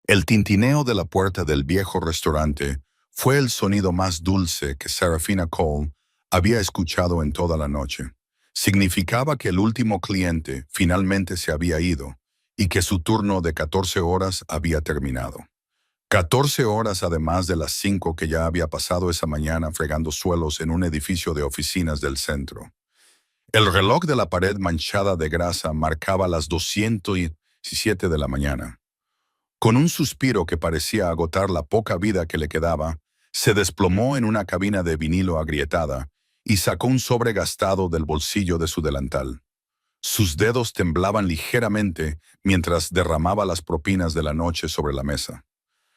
El tintineo de la puerta del viejo restaurante fue el sonido más dulce que Serafina Cole había escuchado en toda la noche. Significaba que el último cliente finalmente se había ido y que su turno de 14 horas había terminado. 14 horas además de las 5 que ya había pasado esa mañana fregando suelos en un edificio de oficinas del centro. El reloj de la pared manchada de grasa marcaba las 217 de la mañana. Con un suspiro que parecía agotar la poca vida que le quedaba, se desplomó en una cabina de vinilo agrietada y sacó un sobre gastado del bolsillo de su delantal. Sus dedos temblaban ligeramente mientras derramaba las propinas de la noche sobre la mesa.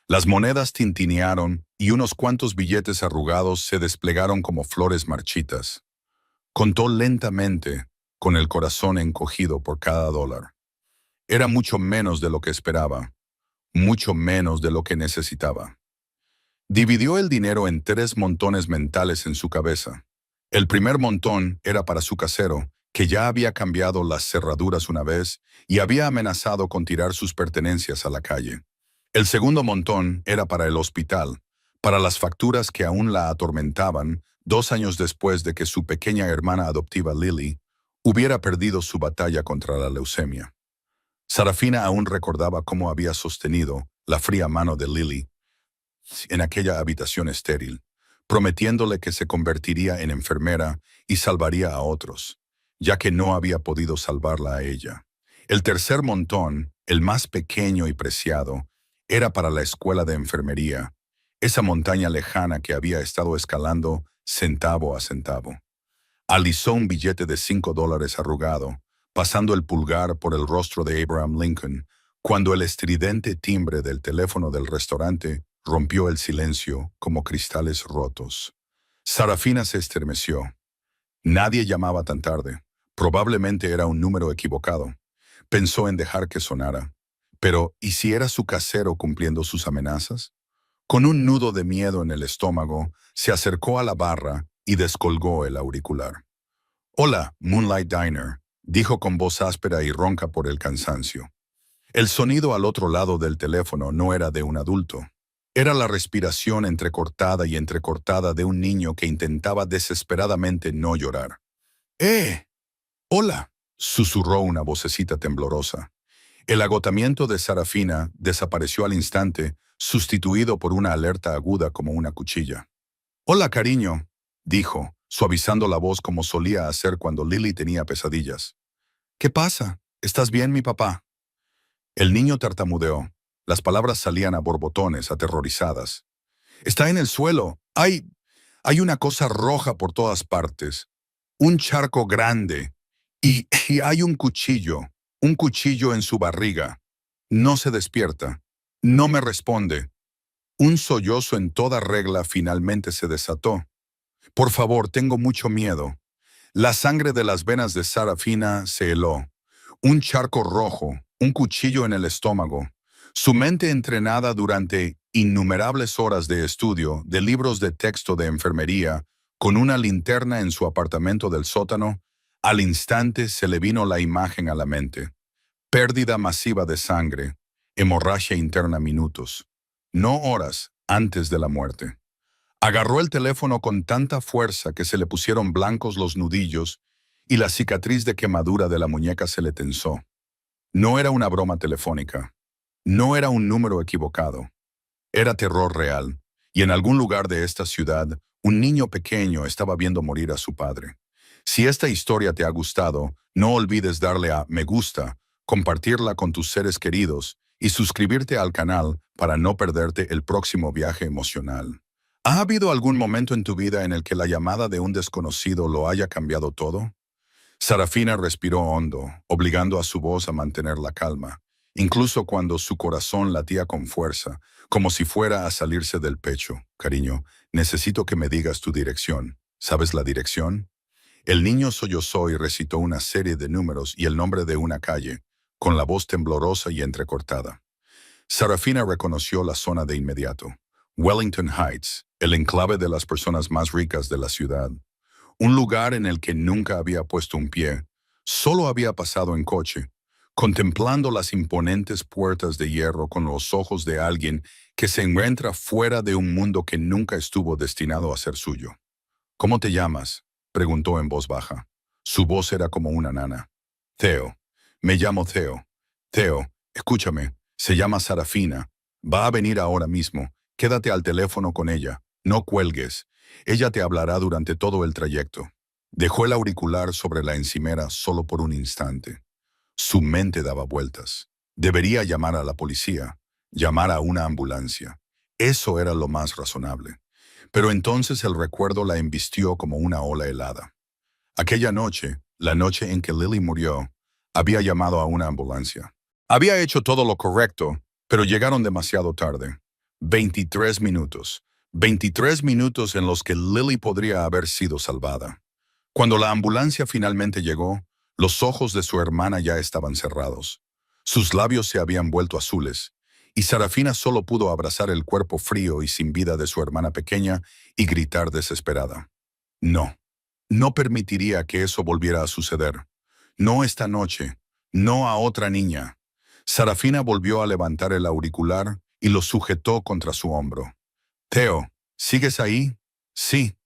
Las monedas tintinearon y unos cuantos billetes arrugados se desplegaron como flores marchitas. Contó lentamente, con el corazón encogido por cada dólar. Era mucho menos de lo que esperaba, mucho menos de lo que necesitaba. Dividió el dinero en 3 montones mentales en su cabeza. El primer montón era para su casero, que ya había cambiado las cerraduras una vez y había amenazado con tirar sus pertenencias a la calle. El segundo montón era para el hospital, para las facturas que aún la atormentaban 2 años después de que su pequeña hermana adoptiva Lily hubiera perdido su batalla contra la leucemia. Sarafina aún recordaba cómo había sostenido la fría mano de Lily en aquella habitación estéril, prometiéndole que se convertiría en enfermera y salvaría a otros, ya que no había podido salvarla a ella. El tercer montón, el más pequeño y preciado, era para la escuela de enfermería, esa montaña lejana que había estado escalando centavo a centavo. Alisó un billete de $5 arrugado, pasando el pulgar por el rostro de Abraham Lincoln, cuando el estridente timbre del teléfono del restaurante rompió el silencio como cristales rotos. Sarafina se estremeció. Nadie llamaba tan tarde. Probablemente era un número equivocado. Pensó en dejar que sonara. Pero, ¿y si era su casero cumpliendo sus amenazas? Con un nudo de miedo en el estómago, se acercó a la barra y descolgó el auricular. «Hola, Moonlight Diner», dijo con voz áspera y ronca por el cansancio. El sonido al otro lado del teléfono no era de un adulto. Era la respiración entrecortada y entrecortada de un niño que intentaba desesperadamente no llorar. «¡Eh! ¡Hola!», susurró una vocecita temblorosa. El agotamiento de Sarafina desapareció al instante, sustituido por una alerta aguda como una cuchilla. «Hola, cariño», dijo, suavizando la voz como solía hacer cuando Lily tenía pesadillas. «¿Qué pasa? ¿Estás bien, mi papá?» El niño tartamudeó. Las palabras salían a borbotones, aterrorizadas. «Está en el suelo. Hay una cosa roja por todas partes. Un charco grande. Y hay un cuchillo en su barriga. No se despierta. No me responde». Un sollozo en toda regla finalmente se desató. «Por favor, tengo mucho miedo». La sangre de las venas de Sarafina se heló. Un charco rojo, un cuchillo en el estómago. Su mente entrenada durante innumerables horas de estudio de libros de texto de enfermería, con una linterna en su apartamento del sótano, al instante se le vino la imagen a la mente. Pérdida masiva de sangre, hemorragia interna minutos, no horas antes de la muerte. Agarró el teléfono con tanta fuerza que se le pusieron blancos los nudillos y la cicatriz de quemadura de la muñeca se le tensó. No era una broma telefónica. No era un número equivocado. Era terror real, y en algún lugar de esta ciudad, un niño pequeño estaba viendo morir a su padre. Si esta historia te ha gustado, no olvides darle a me gusta, compartirla con tus seres queridos y suscribirte al canal para no perderte el próximo viaje emocional. ¿Ha habido algún momento en tu vida en el que la llamada de un desconocido lo haya cambiado todo? Sarafina respiró hondo, obligando a su voz a mantener la calma, incluso cuando su corazón latía con fuerza, como si fuera a salirse del pecho. «Cariño, necesito que me digas tu dirección. ¿Sabes la dirección?» El niño sollozó y recitó una serie de números y el nombre de una calle, con la voz temblorosa y entrecortada. Sarafina reconoció la zona de inmediato. Wellington Heights, el enclave de las personas más ricas de la ciudad. Un lugar en el que nunca había puesto un pie, solo había pasado en coche, contemplando las imponentes puertas de hierro con los ojos de alguien que se encuentra fuera de un mundo que nunca estuvo destinado a ser suyo. ¿Cómo te llamas?, preguntó en voz baja. Su voz era como una nana. Theo. Me llamo Theo. Theo, escúchame. Se llama Sarafina. Va a venir ahora mismo. Quédate al teléfono con ella. No cuelgues. Ella te hablará durante todo el trayecto. Dejó el auricular sobre la encimera solo por un instante. Su mente daba vueltas. Debería llamar a la policía, llamar a una ambulancia. Eso era lo más razonable. Pero entonces el recuerdo la embistió como una ola helada. Aquella noche, la noche en que Lily murió, había llamado a una ambulancia. Había hecho todo lo correcto, pero llegaron demasiado tarde. 23 minutos. 23 minutos en los que Lily podría haber sido salvada. Cuando la ambulancia finalmente llegó, los ojos de su hermana ya estaban cerrados. Sus labios se habían vuelto azules, y Sarafina solo pudo abrazar el cuerpo frío y sin vida de su hermana pequeña y gritar desesperada. No, no permitiría que eso volviera a suceder. No esta noche, no a otra niña. Sarafina volvió a levantar el auricular y lo sujetó contra su hombro. Theo, ¿sigues ahí? Sí.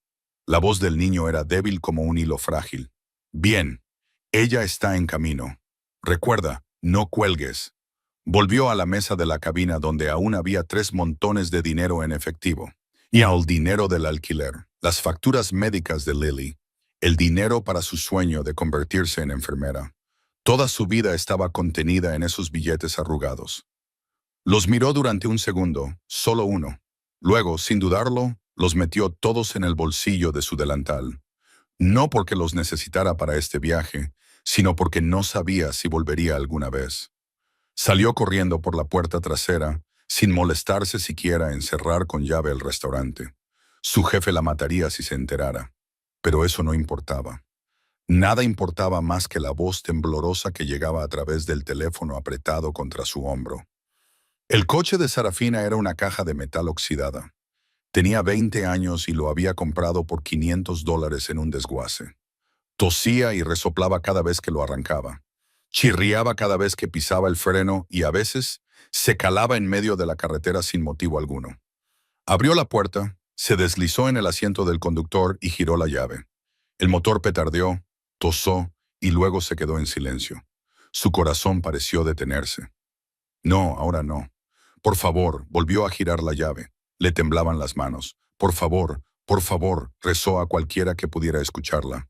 La voz del niño era débil como un hilo frágil. Bien, ella está en camino. Recuerda, no cuelgues. Volvió a la mesa de la cabina donde aún había 3 montones de dinero en efectivo. Y al dinero del alquiler, las facturas médicas de Lily, el dinero para su sueño de convertirse en enfermera. Toda su vida estaba contenida en esos billetes arrugados. Los miró durante un segundo, solo uno. Luego, sin dudarlo, los metió todos en el bolsillo de su delantal. No porque los necesitara para este viaje, sino porque no sabía si volvería alguna vez. Salió corriendo por la puerta trasera, sin molestarse siquiera en cerrar con llave el restaurante. Su jefe la mataría si se enterara. Pero eso no importaba. Nada importaba más que la voz temblorosa que llegaba a través del teléfono apretado contra su hombro. El coche de Sarafina era una caja de metal oxidada. Tenía 20 años y lo había comprado por $500 en un desguace. Tosía y resoplaba cada vez que lo arrancaba. Chirriaba cada vez que pisaba el freno y a veces se calaba en medio de la carretera sin motivo alguno. Abrió la puerta, se deslizó en el asiento del conductor y giró la llave. El motor petardeó, tosó y luego se quedó en silencio. Su corazón pareció detenerse. No, ahora no. Por favor, volvió a girar la llave. Le temblaban las manos. Por favor, rezó a cualquiera que pudiera escucharla.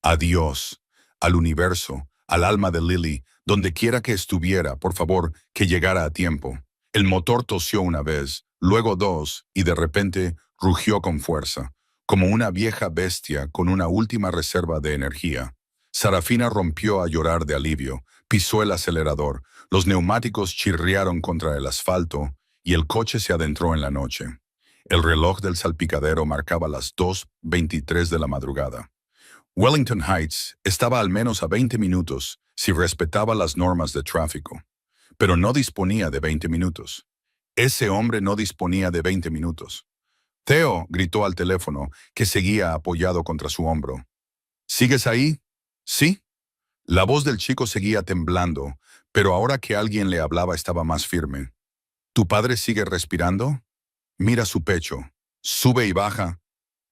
A Dios, al universo, al alma de Lily, donde quiera que estuviera, por favor, que llegara a tiempo. El motor tosió una vez, luego 2, y de repente rugió con fuerza, como una vieja bestia con una última reserva de energía. Sarafina rompió a llorar de alivio, pisó el acelerador, los neumáticos chirriaron contra el asfalto y el coche se adentró en la noche. El reloj del salpicadero marcaba las 2:23 de la madrugada. Wellington Heights estaba al menos a 20 minutos si respetaba las normas de tráfico, pero no disponía de 20 minutos. Ese hombre no disponía de 20 minutos. Theo gritó al teléfono, que seguía apoyado contra su hombro. ¿Sigues ahí? ¿Sí? La voz del chico seguía temblando, pero ahora que alguien le hablaba estaba más firme. ¿Tu padre sigue respirando? Mira su pecho. Sube y baja.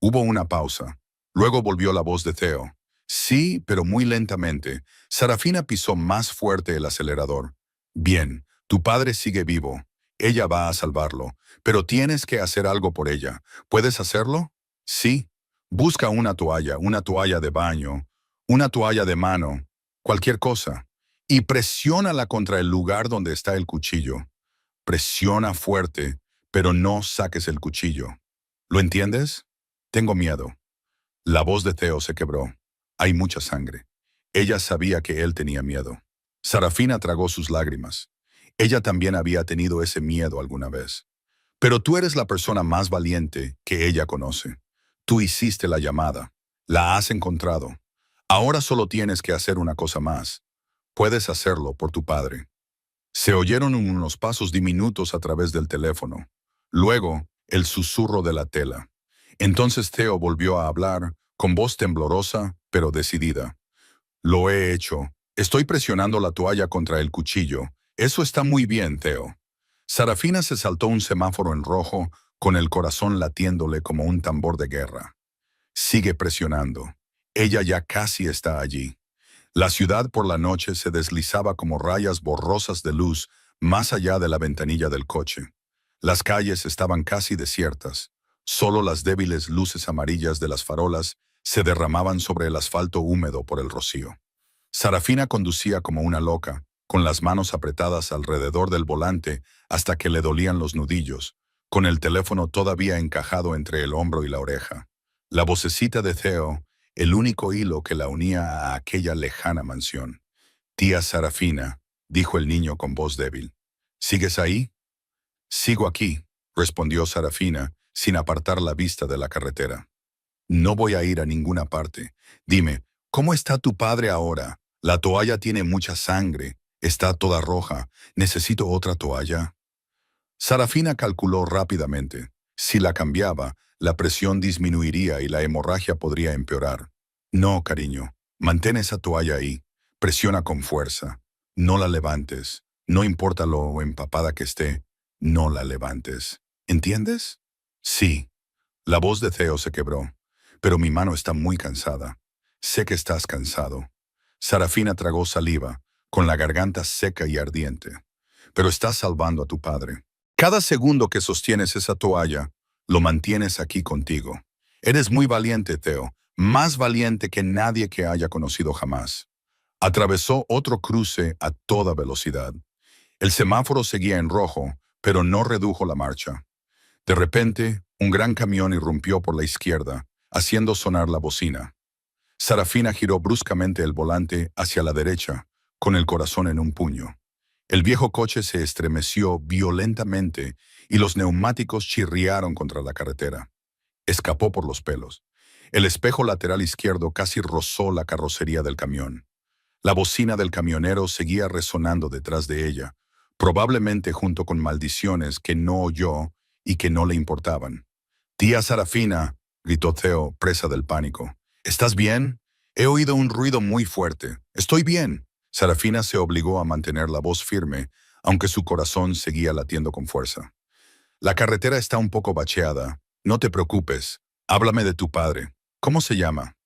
Hubo una pausa. Luego volvió la voz de Theo. Sí, pero muy lentamente. Sarafina pisó más fuerte el acelerador. Bien, tu padre sigue vivo. Ella va a salvarlo, pero tienes que hacer algo por ella. ¿Puedes hacerlo? Sí. Busca una toalla de baño, una toalla de mano, cualquier cosa, y presiónala contra el lugar donde está el cuchillo. Presiona fuerte, pero no saques el cuchillo. ¿Lo entiendes? Tengo miedo. La voz de Theo se quebró. Hay mucha sangre. Ella sabía que él tenía miedo. Sarafina tragó sus lágrimas. Ella también había tenido ese miedo alguna vez. Pero tú eres la persona más valiente que ella conoce. Tú hiciste la llamada. La has encontrado. Ahora solo tienes que hacer una cosa más. Puedes hacerlo por tu padre. Se oyeron unos pasos diminutos a través del teléfono. Luego, el susurro de la tela. Entonces Theo volvió a hablar, con voz temblorosa, pero decidida. Lo he hecho. Estoy presionando la toalla contra el cuchillo. Eso está muy bien, Theo. Sarafina se saltó un semáforo en rojo, con el corazón latiéndole como un tambor de guerra. Sigue presionando. Ella ya casi está allí. La ciudad por la noche se deslizaba como rayas borrosas de luz más allá de la ventanilla del coche. Las calles estaban casi desiertas. Solo las débiles luces amarillas de las farolas se derramaban sobre el asfalto húmedo por el rocío. Sarafina conducía como una loca, con las manos apretadas alrededor del volante hasta que le dolían los nudillos, con el teléfono todavía encajado entre el hombro y la oreja. La vocecita de Theo, el único hilo que la unía a aquella lejana mansión. «Tía Sarafina», dijo el niño con voz débil. «¿Sigues ahí?» «Sigo aquí», respondió Sarafina, sin apartar la vista de la carretera. «No voy a ir a ninguna parte. Dime, ¿cómo está tu padre ahora? La toalla tiene mucha sangre. Está toda roja. ¿Necesito otra toalla?» Sarafina calculó rápidamente. Si la cambiaba, la presión disminuiría y la hemorragia podría empeorar. «No, cariño. Mantén esa toalla ahí. Presiona con fuerza. No la levantes. No importa lo empapada que esté. No la levantes. ¿Entiendes?» «Sí». La voz de Theo se quebró. «Pero mi mano está muy cansada. Sé que estás cansado». Sarafina tragó saliva, con la garganta seca y ardiente. «Pero estás salvando a tu padre. Cada segundo que sostienes esa toalla, lo mantienes aquí contigo. Eres muy valiente, Theo, más valiente que nadie que haya conocido jamás». Atravesó otro cruce a toda velocidad. El semáforo seguía en rojo, pero no redujo la marcha. De repente, un gran camión irrumpió por la izquierda, haciendo sonar la bocina. Sarafina giró bruscamente el volante hacia la derecha, con el corazón en un puño. El viejo coche se estremeció violentamente y los neumáticos chirriaron contra la carretera. Escapó por los pelos. El espejo lateral izquierdo casi rozó la carrocería del camión. La bocina del camionero seguía resonando detrás de ella, probablemente junto con maldiciones que no oyó y que no le importaban. «Tía Sarafina», gritó Theo, presa del pánico. «¿Estás bien? He oído un ruido muy fuerte. Estoy bien». Sarafina se obligó a mantener la voz firme, aunque su corazón seguía latiendo con fuerza. «La carretera está un poco bacheada. No te preocupes. Háblame de tu padre. ¿Cómo se llama?»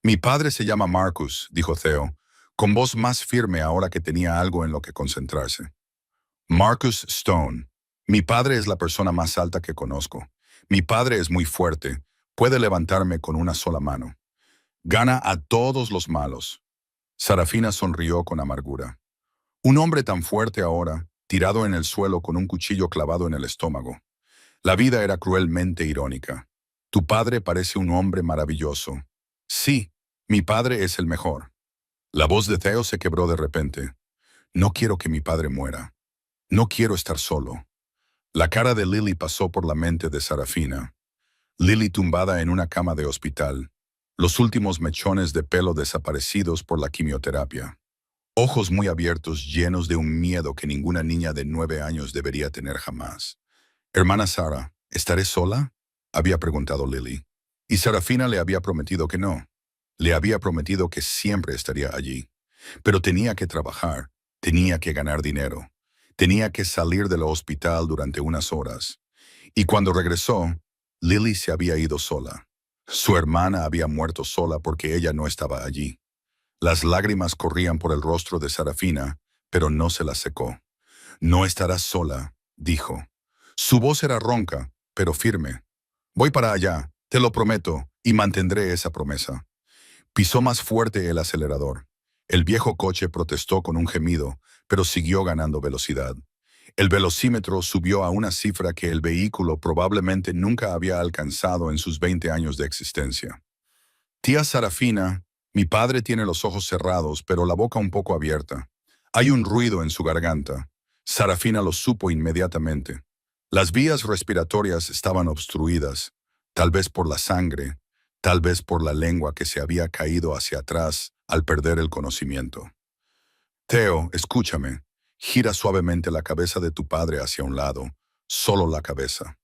«Mi padre se llama Marcus», dijo Theo, con voz más firme ahora que tenía algo en lo que concentrarse. «Marcus Stone. Mi padre es la persona más alta que conozco. Mi padre es muy fuerte. Puede levantarme con una sola mano. Gana a todos los malos». Sarafina sonrió con amargura. Un hombre tan fuerte ahora, tirado en el suelo con un cuchillo clavado en el estómago. La vida era cruelmente irónica. «Tu padre parece un hombre maravilloso». «Sí, mi padre es el mejor». La voz de Theo se quebró de repente. «No quiero que mi padre muera. No quiero estar solo». La cara de Lily pasó por la mente de Sarafina. Lily tumbada en una cama de hospital, los últimos mechones de pelo desaparecidos por la quimioterapia. Ojos muy abiertos llenos de un miedo que ninguna niña de 9 años debería tener jamás. «Hermana Sara, ¿estaré sola?», había preguntado Lily. Y Sarafina le había prometido que no. Le había prometido que siempre estaría allí. Pero tenía que trabajar, tenía que ganar dinero, tenía que salir del hospital durante unas horas. Y cuando regresó, Lily se había ido sola. Su hermana había muerto sola porque ella no estaba allí. Las lágrimas corrían por el rostro de Sarafina, pero no se las secó. «No estarás sola», dijo. Su voz era ronca, pero firme. «Voy para allá, te lo prometo, y mantendré esa promesa». Pisó más fuerte el acelerador. El viejo coche protestó con un gemido, pero siguió ganando velocidad. El velocímetro subió a una cifra que el vehículo probablemente nunca había alcanzado en sus 20 años de existencia. «Tía Sarafina, mi padre tiene los ojos cerrados, pero la boca un poco abierta. Hay un ruido en su garganta». Sarafina lo supo inmediatamente. Las vías respiratorias estaban obstruidas, tal vez por la sangre, tal vez por la lengua que se había caído hacia atrás al perder el conocimiento. «Theo, escúchame. Gira suavemente la cabeza de tu padre hacia un lado, solo la cabeza.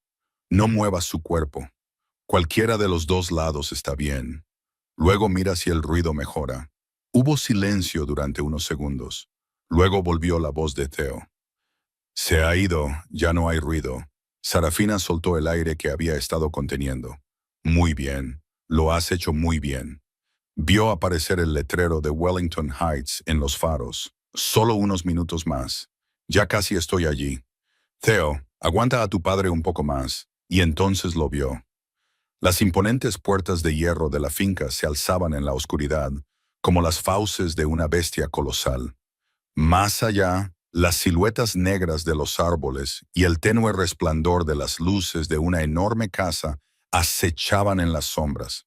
No muevas su cuerpo. Cualquiera de los dos lados está bien. Luego mira si el ruido mejora. Hubo silencio durante unos segundos. Luego volvió la voz de Theo. Se ha ido, ya no hay ruido. Sarafina soltó el aire que había estado conteniendo. Muy bien, lo has hecho muy bien. Vio aparecer el letrero de Wellington Heights en los faros. Solo unos minutos más. Ya casi estoy allí. Theo, aguanta a tu padre un poco más. Y entonces lo vio. Las imponentes puertas de hierro de la finca se alzaban en la oscuridad, como las fauces de una bestia colosal. Más allá, las siluetas negras de los árboles y el tenue resplandor de las luces de una enorme casa acechaban en las sombras.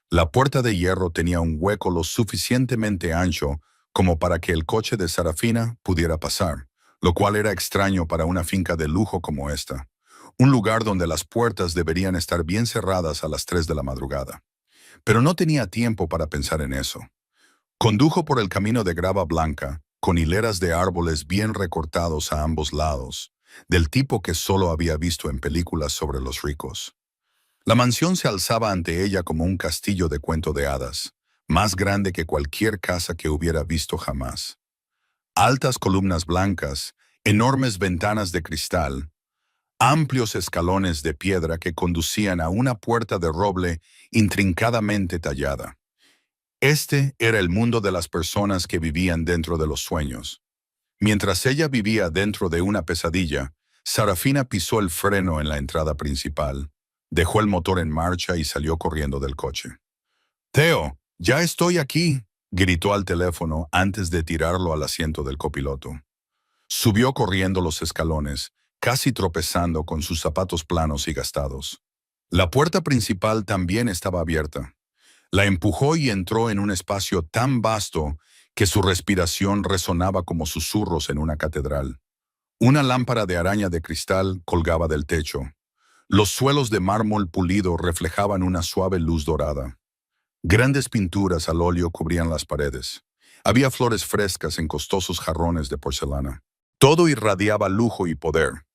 La puerta de hierro tenía un hueco lo suficientemente ancho como para que el coche de Sarafina pudiera pasar, lo cual era extraño para una finca de lujo como esta, un lugar donde las puertas deberían estar bien cerradas a las 3 de la madrugada. Pero no tenía tiempo para pensar en eso. Condujo por el camino de grava blanca, con hileras de árboles bien recortados a ambos lados, del tipo que solo había visto en películas sobre los ricos. La mansión se alzaba ante ella como un castillo de cuento de hadas, más grande que cualquier casa que hubiera visto jamás. Altas columnas blancas, enormes ventanas de cristal, amplios escalones de piedra que conducían a una puerta de roble intrincadamente tallada. Este era el mundo de las personas que vivían dentro de los sueños. Mientras ella vivía dentro de una pesadilla, Sarafina pisó el freno en la entrada principal, dejó el motor en marcha y salió corriendo del coche. «Theo, ya estoy aquí», gritó al teléfono antes de tirarlo al asiento del copiloto. Subió corriendo los escalones, casi tropezando con sus zapatos planos y gastados. La puerta principal también estaba abierta. La empujó y entró en un espacio tan vasto que su respiración resonaba como susurros en una catedral. Una lámpara de araña de cristal colgaba del techo. Los suelos de mármol pulido reflejaban una suave luz dorada. Grandes pinturas al óleo cubrían las paredes. Había flores frescas en costosos jarrones de porcelana. Todo irradiaba lujo y poder.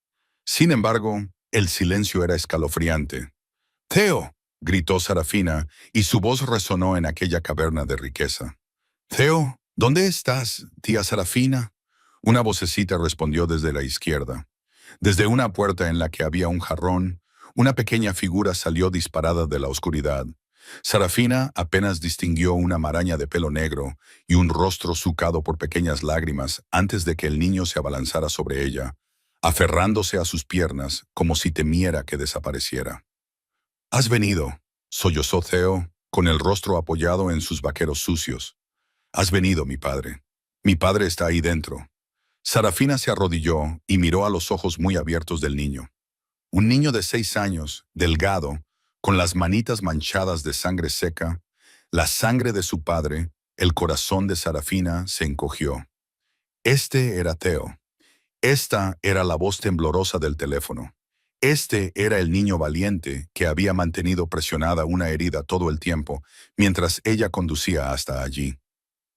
Sin embargo, el silencio era escalofriante. «Theo», gritó Sarafina, y su voz resonó en aquella caverna de riqueza. «Theo, ¿dónde estás, tía Sarafina?», una vocecita respondió desde la izquierda. Desde una puerta en la que había un jarrón, una pequeña figura salió disparada de la oscuridad. Sarafina apenas distinguió una maraña de pelo negro y un rostro sucado por pequeñas lágrimas antes de que el niño se abalanzara sobre ella, aferrándose a sus piernas como si temiera que desapareciera. «Has venido», sollozó Theo, con el rostro apoyado en sus vaqueros sucios. «Has venido, mi padre. Mi padre está ahí dentro». Sarafina se arrodilló y miró a los ojos muy abiertos del niño. Un niño de 6 años, delgado, con las manitas manchadas de sangre seca, la sangre de su padre, el corazón de Sarafina se encogió. Este era Theo. Esta era la voz temblorosa del teléfono. Este era el niño valiente que había mantenido presionada una herida todo el tiempo mientras ella conducía hasta allí.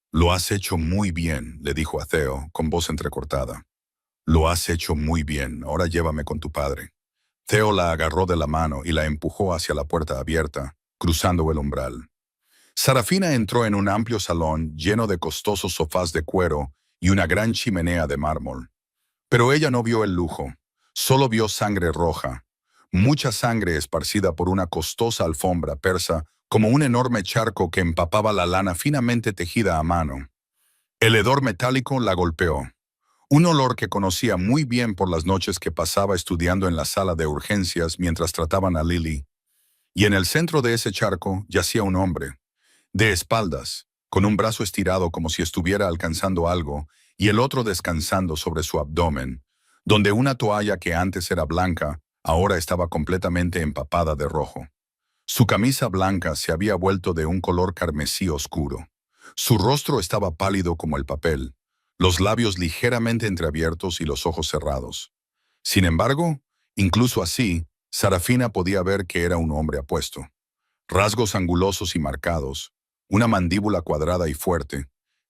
«Lo has hecho muy bien», le dijo a Theo con voz entrecortada. «Lo has hecho muy bien, ahora llévame con tu padre». Theo la agarró de la mano y la empujó hacia la puerta abierta, cruzando el umbral. Sarafina entró en un amplio salón lleno de costosos sofás de cuero y una gran chimenea de mármol. Pero ella no vio el lujo, solo vio sangre roja, mucha sangre esparcida por una costosa alfombra persa como un enorme charco que empapaba la lana finamente tejida a mano. El hedor metálico la golpeó. Un olor que conocía muy bien por las noches que pasaba estudiando en la sala de urgencias mientras trataban a Lily. Y en el centro de ese charco yacía un hombre, de espaldas, con un brazo estirado como si estuviera alcanzando algo y el otro descansando sobre su abdomen, donde una toalla que antes era blanca, ahora estaba completamente empapada de rojo. Su camisa blanca se había vuelto de un color carmesí oscuro. Su rostro estaba pálido como el papel, los labios ligeramente entreabiertos y los ojos cerrados. Sin embargo, incluso así, Sarafina podía ver que era un hombre apuesto. Rasgos angulosos y marcados, una mandíbula cuadrada y fuerte,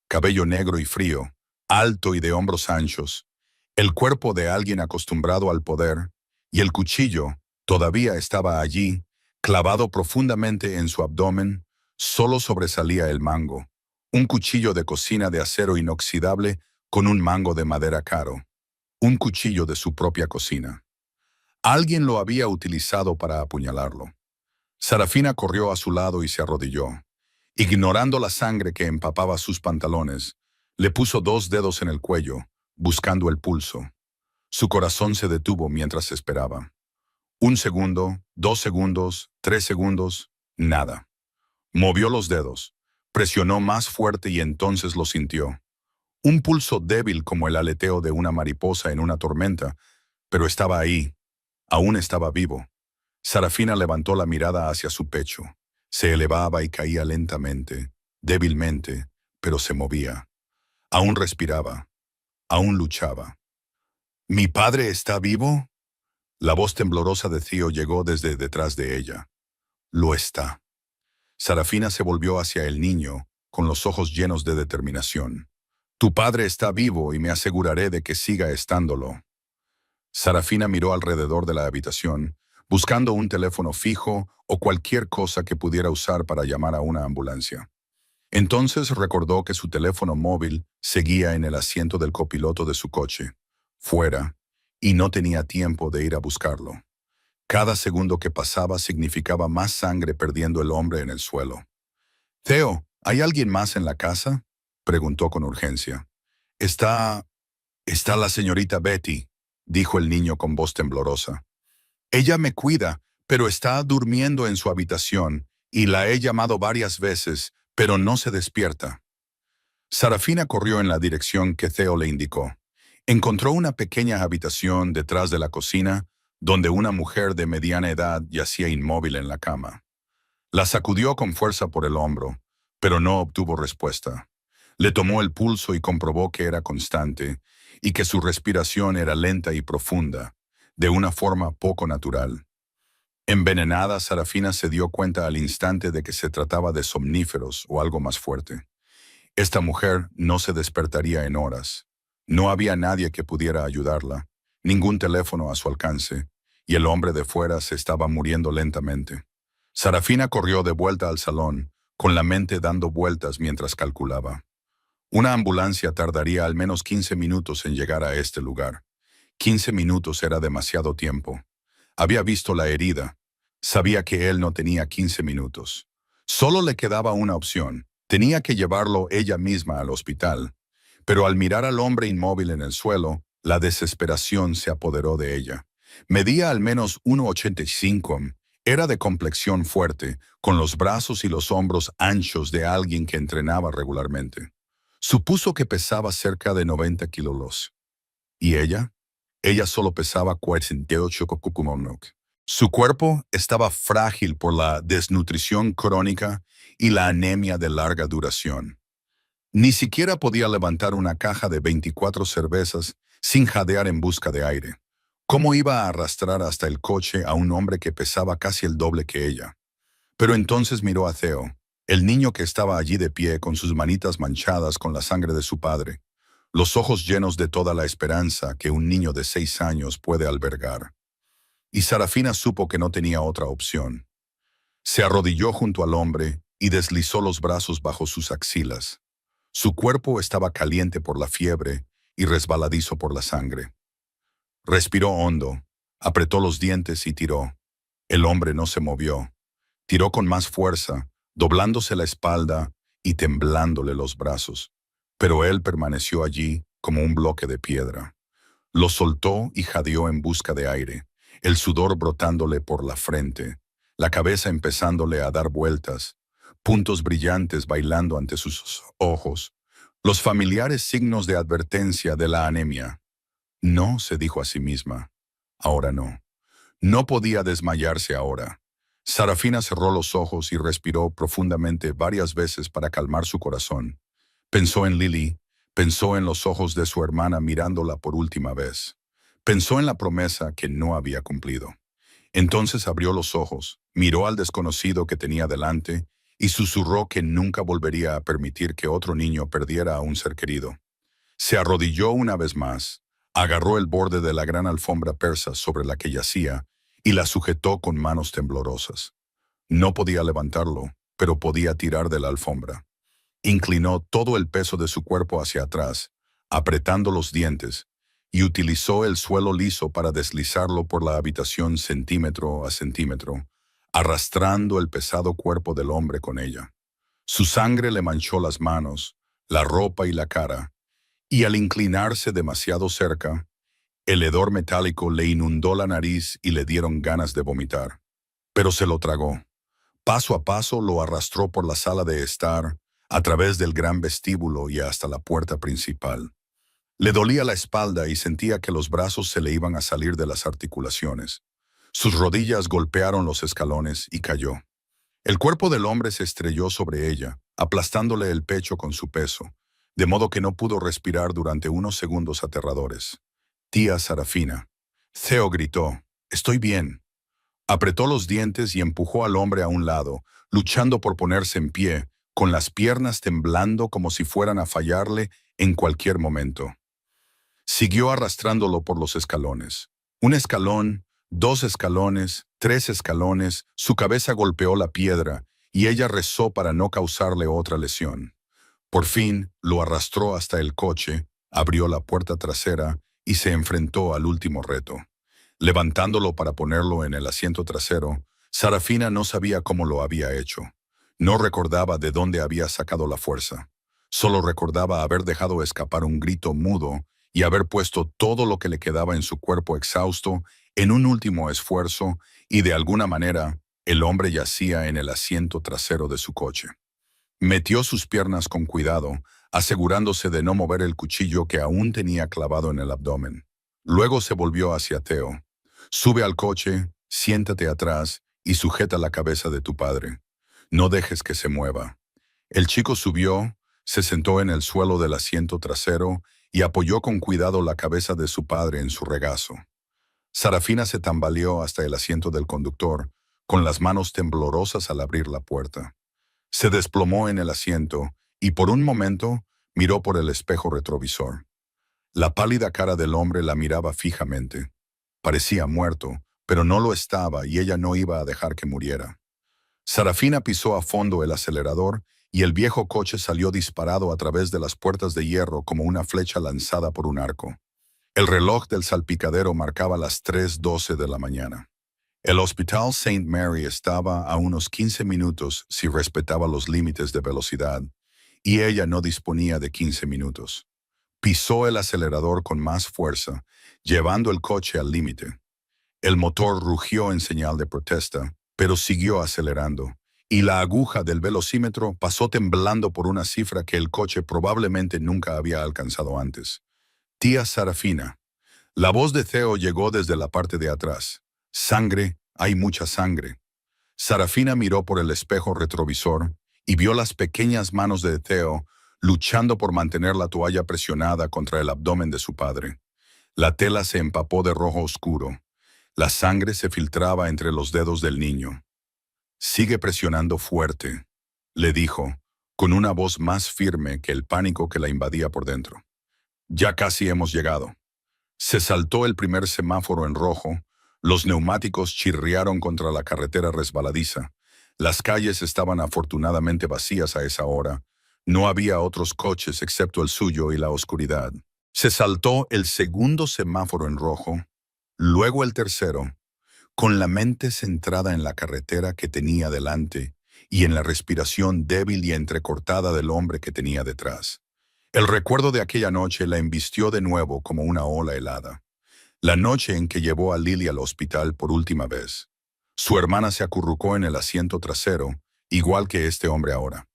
cabello negro y frío, alto y de hombros anchos, el cuerpo de alguien acostumbrado al poder, y el cuchillo todavía estaba allí, clavado profundamente en su abdomen, solo sobresalía el mango, un cuchillo de cocina de acero inoxidable con un mango de madera caro, un cuchillo de su propia cocina. Alguien lo había utilizado para apuñalarlo. Sarafina corrió a su lado y se arrodilló. Ignorando la sangre que empapaba sus pantalones, le puso 2 dedos en el cuello, buscando el pulso. Su corazón se detuvo mientras esperaba. 1 segundo, 2 segundos, 3 segundos, nada. Movió los dedos, presionó más fuerte y entonces lo sintió. Un pulso débil como el aleteo de una mariposa en una tormenta, pero estaba ahí, aún estaba vivo. Sarafina levantó la mirada hacia su pecho. Se elevaba y caía lentamente, débilmente, pero se movía. Aún respiraba, aún luchaba. ¿Mi padre está vivo? La voz temblorosa de Theo llegó desde detrás de ella. Lo está. Sarafina se volvió hacia el niño, con los ojos llenos de determinación. Tu padre está vivo y me aseguraré de que siga estándolo. Sarafina miró alrededor de la habitación, buscando un teléfono fijo o cualquier cosa que pudiera usar para llamar a una ambulancia. Entonces recordó que su teléfono móvil seguía en el asiento del copiloto de su coche, fuera, y no tenía tiempo de ir a buscarlo. Cada segundo que pasaba significaba más sangre perdiendo el hombre en el suelo. «Theo, ¿hay alguien más en la casa?», preguntó con urgencia. Está la señorita Betty», dijo el niño con voz temblorosa. «Ella me cuida, pero está durmiendo en su habitación y la he llamado varias veces, pero no se despierta». Sarafina corrió en la dirección que Theo le indicó. Encontró una pequeña habitación detrás de la cocina, donde una mujer de mediana edad yacía inmóvil en la cama. La sacudió con fuerza por el hombro, pero no obtuvo respuesta. Le tomó el pulso y comprobó que era constante, y que su respiración era lenta y profunda, de una forma poco natural. Envenenada, Sarafina se dio cuenta al instante de que se trataba de somníferos o algo más fuerte. Esta mujer no se despertaría en horas. No había nadie que pudiera ayudarla, ningún teléfono a su alcance, y el hombre de fuera se estaba muriendo lentamente. Sarafina corrió de vuelta al salón, con la mente dando vueltas mientras calculaba. Una ambulancia tardaría al menos 15 minutos en llegar a este lugar. 15 minutos era demasiado tiempo. Había visto la herida. Sabía que él no tenía 15 minutos. Solo le quedaba una opción. Tenía que llevarlo ella misma al hospital. Pero al mirar al hombre inmóvil en el suelo, la desesperación se apoderó de ella. Medía al menos 1,85. Era de complexión fuerte, con los brazos y los hombros anchos de alguien que entrenaba regularmente. Supuso que pesaba cerca de 90 kilos. ¿Y ella? Ella solo pesaba 48 kilos. Su cuerpo estaba frágil por la desnutrición crónica y la anemia de larga duración. Ni siquiera podía levantar una caja de 24 cervezas sin jadear en busca de aire. ¿Cómo iba a arrastrar hasta el coche a un hombre que pesaba casi el doble que ella? Pero entonces miró a Theo, el niño que estaba allí de pie con sus manitas manchadas con la sangre de su padre, los ojos llenos de toda la esperanza que un niño de 6 años puede albergar. Y Sarafina supo que no tenía otra opción. Se arrodilló junto al hombre y deslizó los brazos bajo sus axilas. Su cuerpo estaba caliente por la fiebre y resbaladizo por la sangre. Respiró hondo, apretó los dientes y tiró. El hombre no se movió. Tiró con más fuerza, doblándose la espalda y temblándole los brazos. Pero él permaneció allí como un bloque de piedra. Lo soltó y jadeó en busca de aire, el sudor brotándole por la frente, la cabeza empezándole a dar vueltas, puntos brillantes bailando ante sus ojos, los familiares signos de advertencia de la anemia. No, se dijo a sí misma. Ahora no. No podía desmayarse ahora. Sarafina cerró los ojos y respiró profundamente varias veces para calmar su corazón. Pensó en Lily, pensó en los ojos de su hermana mirándola por última vez. Pensó en la promesa que no había cumplido. Entonces abrió los ojos, miró al desconocido que tenía delante y susurró que nunca volvería a permitir que otro niño perdiera a un ser querido. Se arrodilló una vez más, agarró el borde de la gran alfombra persa sobre la que yacía y la sujetó con manos temblorosas. No podía levantarlo, pero podía tirar de la alfombra. Inclinó todo el peso de su cuerpo hacia atrás, apretando los dientes, y utilizó el suelo liso para deslizarlo por la habitación centímetro a centímetro, arrastrando el pesado cuerpo del hombre con ella. Su sangre le manchó las manos, la ropa y la cara, y al inclinarse demasiado cerca, el hedor metálico le inundó la nariz y le dieron ganas de vomitar. Pero se lo tragó. Paso a paso lo arrastró por la sala de estar, a través del gran vestíbulo y hasta la puerta principal. Le dolía la espalda y sentía que los brazos se le iban a salir de las articulaciones. Sus rodillas golpearon los escalones y cayó. El cuerpo del hombre se estrelló sobre ella, aplastándole el pecho con su peso, de modo que no pudo respirar durante unos segundos aterradores. Tía Sarafina. Theo gritó, «Estoy bien». Apretó los dientes y empujó al hombre a un lado, luchando por ponerse en pie, con las piernas temblando como si fueran a fallarle en cualquier momento. Siguió arrastrándolo por los escalones. Un escalón, 2 escalones, 3 escalones, su cabeza golpeó la piedra y ella rezó para no causarle otra lesión. Por fin, lo arrastró hasta el coche, abrió la puerta trasera y se enfrentó al último reto. Levantándolo para ponerlo en el asiento trasero, Sarafina no sabía cómo lo había hecho. No recordaba de dónde había sacado la fuerza. Solo recordaba haber dejado escapar un grito mudo y haber puesto todo lo que le quedaba en su cuerpo exhausto en un último esfuerzo y de alguna manera el hombre yacía en el asiento trasero de su coche. Metió sus piernas con cuidado, asegurándose de no mover el cuchillo que aún tenía clavado en el abdomen. Luego se volvió hacia Theo. «Sube al coche, siéntate atrás y sujeta la cabeza de tu padre. No dejes que se mueva». El chico subió, se sentó en el suelo del asiento trasero y apoyó con cuidado la cabeza de su padre en su regazo. Sarafina se tambaleó hasta el asiento del conductor, con las manos temblorosas al abrir la puerta. Se desplomó en el asiento y por un momento miró por el espejo retrovisor. La pálida cara del hombre la miraba fijamente. Parecía muerto, pero no lo estaba y ella no iba a dejar que muriera. Sarafina pisó a fondo el acelerador y el viejo coche salió disparado a través de las puertas de hierro como una flecha lanzada por un arco. El reloj del salpicadero marcaba las 3:12 de la mañana. El Hospital St. Mary estaba a unos 15 minutos si respetaba los límites de velocidad, y ella no disponía de 15 minutos. Pisó el acelerador con más fuerza, llevando el coche al límite. El motor rugió en señal de protesta, pero siguió acelerando, y la aguja del velocímetro pasó temblando por una cifra que el coche probablemente nunca había alcanzado antes. «Tía Sarafina». La voz de Theo llegó desde la parte de atrás. «Sangre, hay mucha sangre». Sarafina miró por el espejo retrovisor y vio las pequeñas manos de Theo luchando por mantener la toalla presionada contra el abdomen de su padre. La tela se empapó de rojo oscuro. La sangre se filtraba entre los dedos del niño. «Sigue presionando fuerte», le dijo, con una voz más firme que el pánico que la invadía por dentro. «Ya casi hemos llegado». Se saltó el primer semáforo en rojo, los neumáticos chirriaron contra la carretera resbaladiza. Las calles estaban afortunadamente vacías a esa hora. No había otros coches excepto el suyo y la oscuridad. Se saltó el segundo semáforo en rojo, luego el tercero, con la mente centrada en la carretera que tenía delante y en la respiración débil y entrecortada del hombre que tenía detrás. El recuerdo de aquella noche la embistió de nuevo como una ola helada. La noche en que llevó a Lily al hospital por última vez. Su hermana se acurrucó en el asiento trasero, igual que este hombre ahora.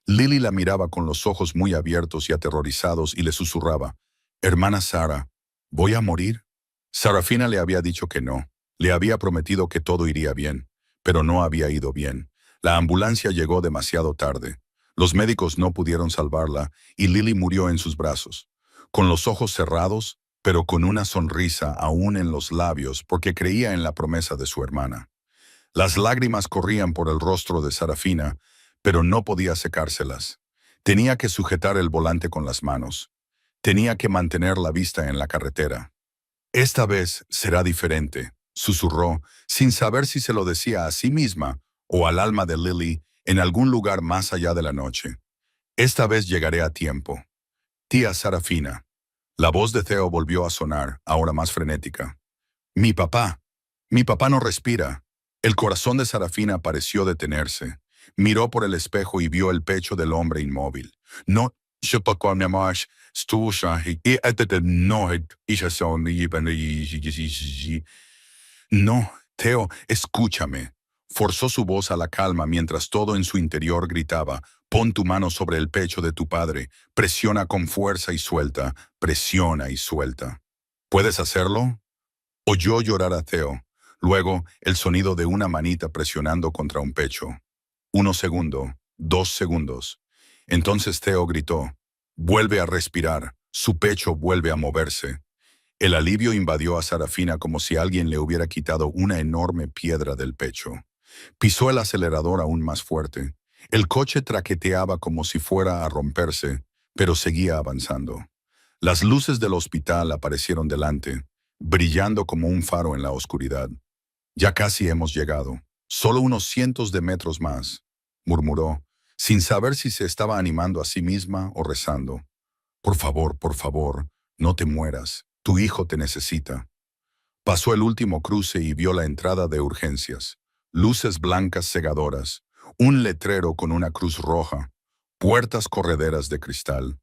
Lily la miraba con los ojos muy abiertos y aterrorizados y le susurraba, «Hermana Sara, ¿voy a morir?» Sarafina le había dicho que no. Le había prometido que todo iría bien, pero no había ido bien. La ambulancia llegó demasiado tarde. Los médicos no pudieron salvarla y Lily murió en sus brazos, con los ojos cerrados, pero con una sonrisa aún en los labios porque creía en la promesa de su hermana. Las lágrimas corrían por el rostro de Sarafina, pero no podía secárselas. Tenía que sujetar el volante con las manos. Tenía que mantener la vista en la carretera. «Esta vez será diferente», susurró, sin saber si se lo decía a sí misma o al alma de Lily en algún lugar más allá de la noche. Esta vez llegaré a tiempo. Tía Sarafina. La voz de Theo volvió a sonar, ahora más frenética. Mi papá. Mi papá no respira. El corazón de Sarafina pareció detenerse. Miró por el espejo y vio el pecho del hombre inmóvil. No, je peux pas más, no, Theo, escúchame. Forzó su voz a la calma mientras todo en su interior gritaba: pon tu mano sobre el pecho de tu padre, presiona con fuerza y suelta, presiona y suelta. ¿Puedes hacerlo? Oyó llorar a Theo. Luego, el sonido de una manita presionando contra un pecho. 1 segundo, 2 segundos. Entonces Theo gritó: vuelve a respirar, su pecho vuelve a moverse. El alivio invadió a Sarafina como si alguien le hubiera quitado una enorme piedra del pecho. Pisó el acelerador aún más fuerte. El coche traqueteaba como si fuera a romperse, pero seguía avanzando. Las luces del hospital aparecieron delante, brillando como un faro en la oscuridad. Ya casi hemos llegado. Solo unos cientos de metros más, murmuró, sin saber si se estaba animando a sí misma o rezando. Por favor, no te mueras. Tu hijo te necesita. Pasó el último cruce y vio la entrada de urgencias. Luces blancas cegadoras, un letrero con una cruz roja, puertas correderas de cristal.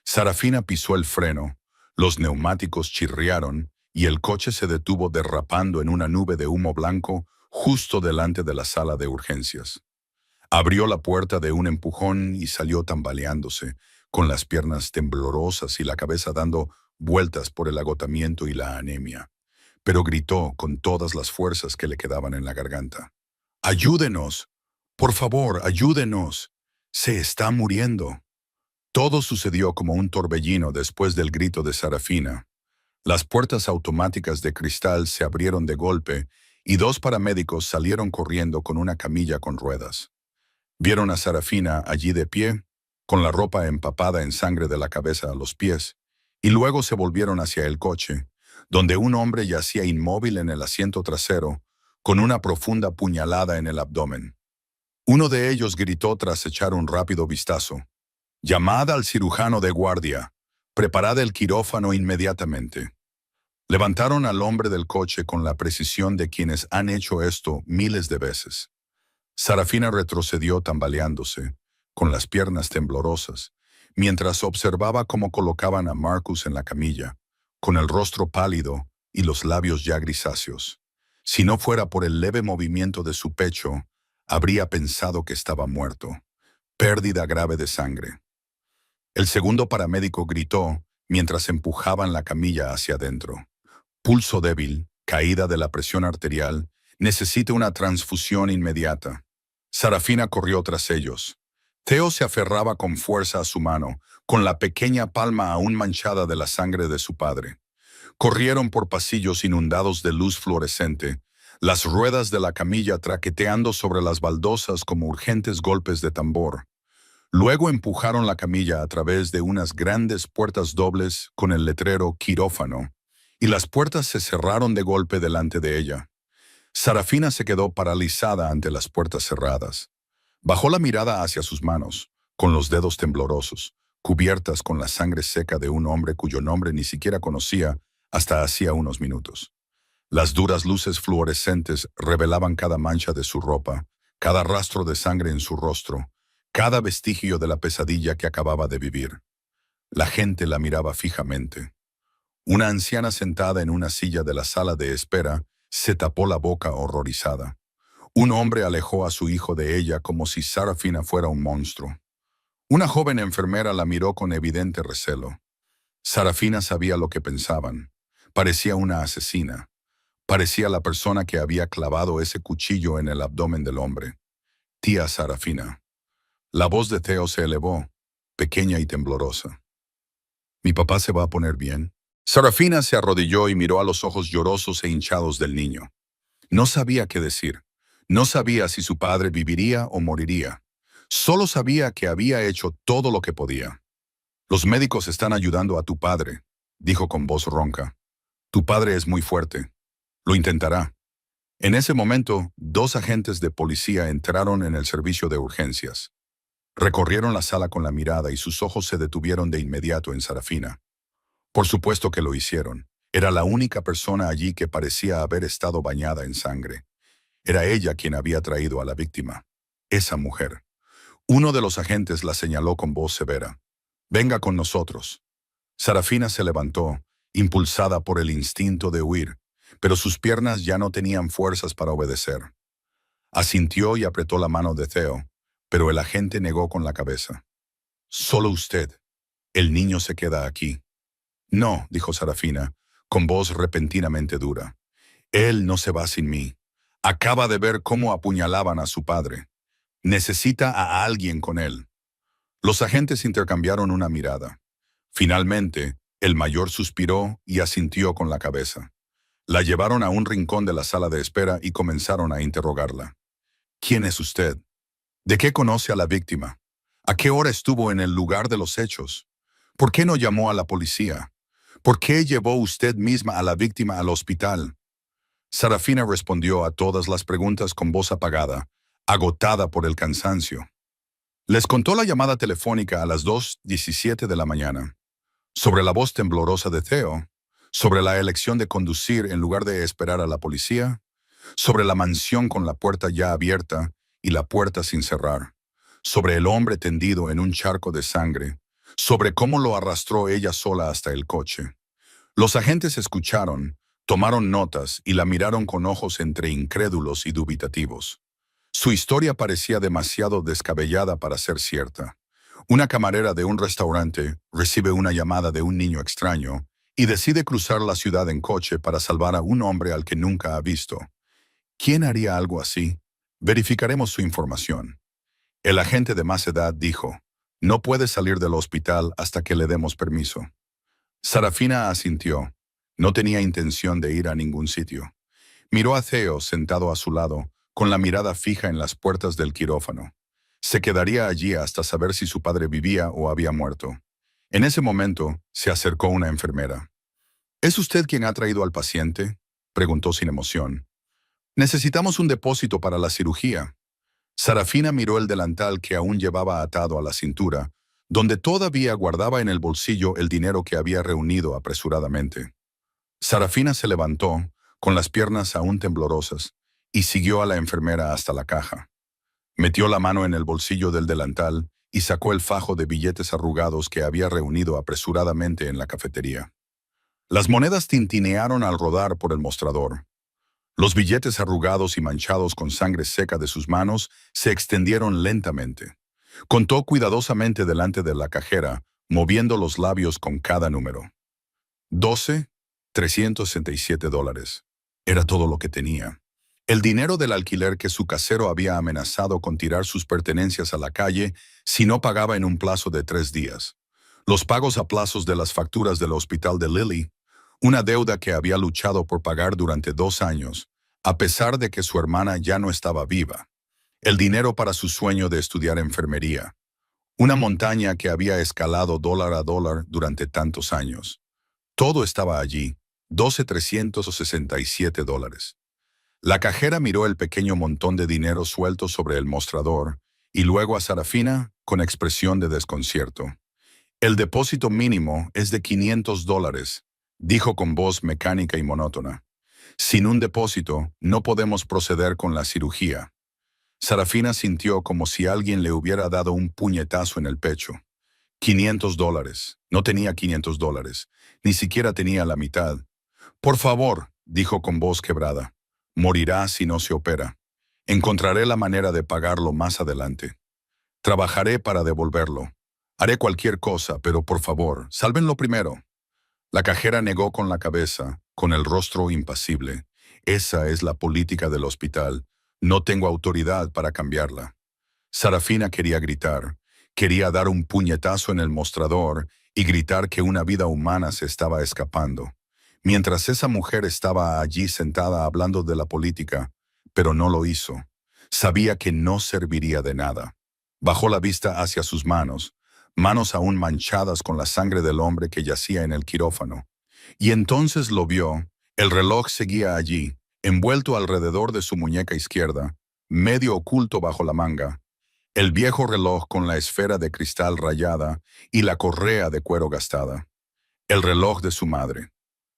Sarafina pisó el freno, los neumáticos chirriaron y el coche se detuvo derrapando en una nube de humo blanco justo delante de la sala de urgencias. Abrió la puerta de un empujón y salió tambaleándose, con las piernas temblorosas y la cabeza dando vueltas por el agotamiento y la anemia. Pero gritó con todas las fuerzas que le quedaban en la garganta: ¡ayúdenos! ¡Por favor, ayúdenos! ¡Se está muriendo! Todo sucedió como un torbellino después del grito de Sarafina. Las puertas automáticas de cristal se abrieron de golpe y 2 paramédicos salieron corriendo con una camilla con ruedas. Vieron a Sarafina allí de pie, con la ropa empapada en sangre de la cabeza a los pies, y luego se volvieron hacia el coche, donde un hombre yacía inmóvil en el asiento trasero, con una profunda puñalada en el abdomen. Uno de ellos gritó tras echar un rápido vistazo: «Llamad al cirujano de guardia. Preparad el quirófano inmediatamente». Levantaron al hombre del coche con la precisión de quienes han hecho esto miles de veces. Sarafina retrocedió tambaleándose, con las piernas temblorosas, mientras observaba cómo colocaban a Marcus en la camilla, con el rostro pálido y los labios ya grisáceos. Si no fuera por el leve movimiento de su pecho, habría pensado que estaba muerto. Pérdida grave de sangre. El segundo paramédico gritó mientras empujaban la camilla hacia adentro. Pulso débil, caída de la presión arterial, necesita una transfusión inmediata. Sarafina corrió tras ellos. Theo se aferraba con fuerza a su mano, con la pequeña palma aún manchada de la sangre de su padre. Corrieron por pasillos inundados de luz fluorescente, las ruedas de la camilla traqueteando sobre las baldosas como urgentes golpes de tambor. Luego empujaron la camilla a través de unas grandes puertas dobles con el letrero quirófano, y las puertas se cerraron de golpe delante de ella. Sarafina se quedó paralizada ante las puertas cerradas. Bajó la mirada hacia sus manos, con los dedos temblorosos, cubiertas con la sangre seca de un hombre cuyo nombre ni siquiera conocía hasta hacía unos minutos. Las duras luces fluorescentes revelaban cada mancha de su ropa, cada rastro de sangre en su rostro, cada vestigio de la pesadilla que acababa de vivir. La gente la miraba fijamente. Una anciana sentada en una silla de la sala de espera se tapó la boca horrorizada. Un hombre alejó a su hijo de ella como si Sarafina fuera un monstruo. Una joven enfermera la miró con evidente recelo. Sarafina sabía lo que pensaban. Parecía una asesina. Parecía la persona que había clavado ese cuchillo en el abdomen del hombre. Tía Sarafina. La voz de Theo se elevó, pequeña y temblorosa. ¿Mi papá se va a poner bien? Sarafina se arrodilló y miró a los ojos llorosos e hinchados del niño. No sabía qué decir. No sabía si su padre viviría o moriría. Solo sabía que había hecho todo lo que podía. «Los médicos están ayudando a tu padre», dijo con voz ronca. «Tu padre es muy fuerte. Lo intentará». En ese momento, 2 agentes de policía entraron en el servicio de urgencias. Recorrieron la sala con la mirada y sus ojos se detuvieron de inmediato en Sarafina. Por supuesto que lo hicieron. Era la única persona allí que parecía haber estado bañada en sangre. Era ella quien había traído a la víctima. Esa mujer. Uno de los agentes la señaló con voz severa. «Venga con nosotros». Sarafina se levantó, impulsada por el instinto de huir, pero sus piernas ya no tenían fuerzas para obedecer. Asintió y apretó la mano de Theo, pero el agente negó con la cabeza. «Solo usted. El niño se queda aquí». «No», dijo Sarafina, con voz repentinamente dura. «Él no se va sin mí. Acaba de ver cómo apuñalaban a su padre. Necesita a alguien con él». Los agentes intercambiaron una mirada. Finalmente, el mayor suspiró y asintió con la cabeza. La llevaron a un rincón de la sala de espera y comenzaron a interrogarla. «¿Quién es usted? ¿De qué conoce a la víctima? ¿A qué hora estuvo en el lugar de los hechos? ¿Por qué no llamó a la policía? ¿Por qué llevó usted misma a la víctima al hospital?» Sarafina respondió a todas las preguntas con voz apagada, agotada por el cansancio. Les contó la llamada telefónica a las 2:17 de la mañana, sobre la voz temblorosa de Theo, sobre la elección de conducir en lugar de esperar a la policía, sobre la mansión con la puerta ya abierta y la puerta sin cerrar, sobre el hombre tendido en un charco de sangre, sobre cómo lo arrastró ella sola hasta el coche. Los agentes escucharon, tomaron notas y la miraron con ojos entre incrédulos y dubitativos. Su historia parecía demasiado descabellada para ser cierta. Una camarera de un restaurante recibe una llamada de un niño extraño y decide cruzar la ciudad en coche para salvar a un hombre al que nunca ha visto. ¿Quién haría algo así? Verificaremos su información. El agente de más edad dijo, «No puede salir del hospital hasta que le demos permiso». Sarafina asintió. No tenía intención de ir a ningún sitio. Miró a Theo sentado a su lado, con la mirada fija en las puertas del quirófano. Se quedaría allí hasta saber si su padre vivía o había muerto. En ese momento, se acercó una enfermera. «¿Es usted quien ha traído al paciente?», preguntó sin emoción. «Necesitamos un depósito para la cirugía». Sarafina miró el delantal que aún llevaba atado a la cintura, donde todavía guardaba en el bolsillo el dinero que había reunido apresuradamente. Sarafina se levantó, con las piernas aún temblorosas, y siguió a la enfermera hasta la caja. Metió la mano en el bolsillo del delantal y sacó el fajo de billetes arrugados que había reunido apresuradamente en la cafetería. Las monedas tintinearon al rodar por el mostrador. Los billetes arrugados y manchados con sangre seca de sus manos se extendieron lentamente. Contó cuidadosamente delante de la cajera, moviendo los labios con cada número. 367 dólares. Era todo lo que tenía. El dinero del alquiler que su casero había amenazado con tirar sus pertenencias a la calle si no pagaba en un plazo de 3 días. Los pagos a plazos de las facturas del hospital de Lily, una deuda que había luchado por pagar durante 2 años, a pesar de que su hermana ya no estaba viva. El dinero para su sueño de estudiar enfermería. Una montaña que había escalado dólar a dólar durante tantos años. Todo estaba allí, 12,367 dólares. La cajera miró el pequeño montón de dinero suelto sobre el mostrador y luego a Sarafina con expresión de desconcierto. «El depósito mínimo es de 500 dólares», dijo con voz mecánica y monótona. «Sin un depósito, no podemos proceder con la cirugía». Sarafina sintió como si alguien le hubiera dado un puñetazo en el pecho. 500 dólares. No tenía 500 dólares. Ni siquiera tenía la mitad. «Por favor», dijo con voz quebrada. «Morirá si no se opera. Encontraré la manera de pagarlo más adelante. Trabajaré para devolverlo. Haré cualquier cosa, pero por favor, sálvenlo primero». La cajera negó con la cabeza, con el rostro impasible. «Esa es la política del hospital. No tengo autoridad para cambiarla». Sarafina quería gritar. Quería dar un puñetazo en el mostrador y gritar que una vida humana se estaba escapando. Mientras esa mujer estaba allí sentada hablando de la política, pero no lo hizo. Sabía que no serviría de nada. Bajó la vista hacia sus manos, manos aún manchadas con la sangre del hombre que yacía en el quirófano. Y entonces lo vio. El reloj seguía allí, envuelto alrededor de su muñeca izquierda, medio oculto bajo la manga. El viejo reloj con la esfera de cristal rayada y la correa de cuero gastada. El reloj de su madre.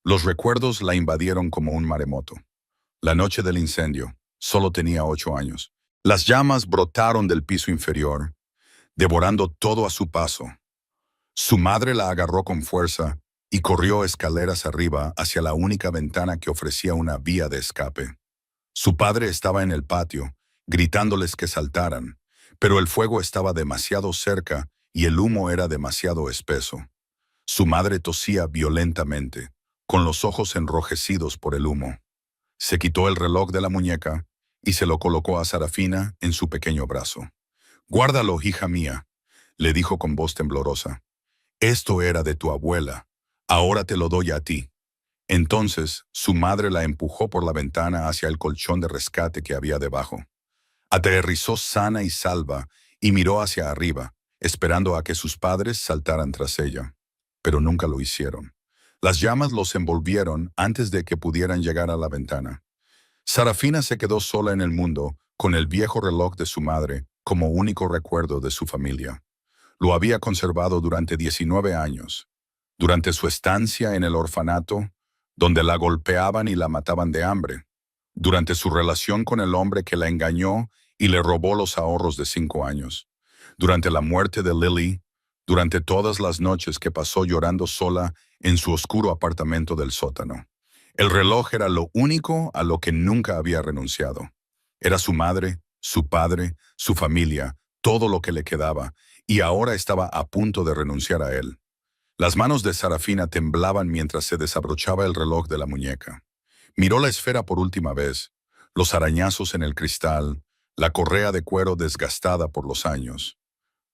Los recuerdos la invadieron como un maremoto. La noche del incendio. Solo tenía 8 años. Las llamas brotaron del piso inferior, devorando todo a su paso. Su madre la agarró con fuerza y corrió escaleras arriba hacia la única ventana que ofrecía una vía de escape. Su padre estaba en el patio, gritándoles que saltaran, pero el fuego estaba demasiado cerca y el humo era demasiado espeso. Su madre tosía violentamente, con los ojos enrojecidos por el humo. Se quitó el reloj de la muñeca y se lo colocó a Sarafina en su pequeño brazo. «Guárdalo, hija mía», le dijo con voz temblorosa. «Esto era de tu abuela. Ahora te lo doy a ti». Entonces, su madre la empujó por la ventana hacia el colchón de rescate que había debajo. Aterrizó sana y salva y miró hacia arriba, esperando a que sus padres saltaran tras ella. Pero nunca lo hicieron. Las llamas los envolvieron antes de que pudieran llegar a la ventana. Sarafina se quedó sola en el mundo, con el viejo reloj de su madre como único recuerdo de su familia. Lo había conservado durante 19 años. Durante su estancia en el orfanato, donde la golpeaban y la mataban de hambre. Durante su relación con el hombre que la engañó y le robó los ahorros de 5 años. Durante la muerte de Lily. Durante todas las noches que pasó llorando sola en su oscuro apartamento del sótano. El reloj era lo único a lo que nunca había renunciado. Era su madre, su padre, su familia, todo lo que le quedaba, y ahora estaba a punto de renunciar a él. Las manos de Sarafina temblaban mientras se desabrochaba el reloj de la muñeca. Miró la esfera por última vez, los arañazos en el cristal, la correa de cuero desgastada por los años.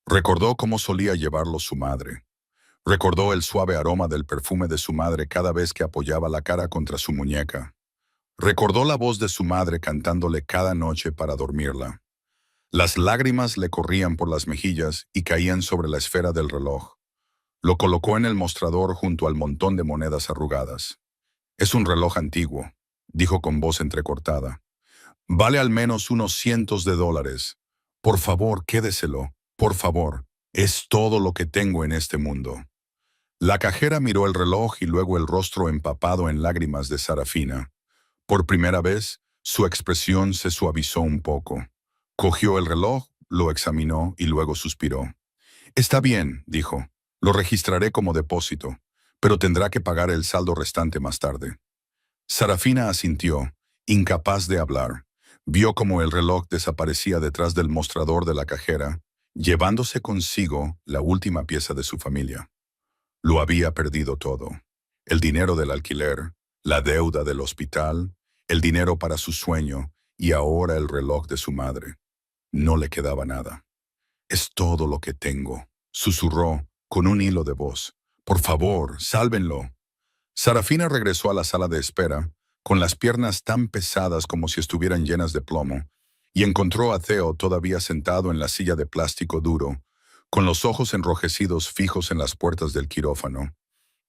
Recordó cómo solía llevarlo su madre. Recordó el suave aroma del perfume de su madre cada vez que apoyaba la cara contra su muñeca. Recordó la voz de su madre cantándole cada noche para dormirla. Las lágrimas le corrían por las mejillas y caían sobre la esfera del reloj. Lo colocó en el mostrador junto al montón de monedas arrugadas. «Es un reloj antiguo», dijo con voz entrecortada. «Vale al menos unos cientos de dólares. Por favor, quédeselo. Por favor. Es todo lo que tengo en este mundo». La cajera miró el reloj y luego el rostro empapado en lágrimas de Sarafina. Por primera vez, su expresión se suavizó un poco. Cogió el reloj, lo examinó y luego suspiró. «Está bien», dijo. «Lo registraré como depósito, pero tendrá que pagar el saldo restante más tarde». Sarafina asintió, incapaz de hablar. Vio cómo el reloj desaparecía detrás del mostrador de la cajera, llevándose consigo la última pieza de su familia. Lo había perdido todo. El dinero del alquiler, la deuda del hospital, el dinero para su sueño y ahora el reloj de su madre. No le quedaba nada. «Es todo lo que tengo», susurró con un hilo de voz. «Por favor, sálvenlo». Sarafina regresó a la sala de espera, con las piernas tan pesadas como si estuvieran llenas de plomo, y encontró a Theo todavía sentado en la silla de plástico duro, con los ojos enrojecidos fijos en las puertas del quirófano.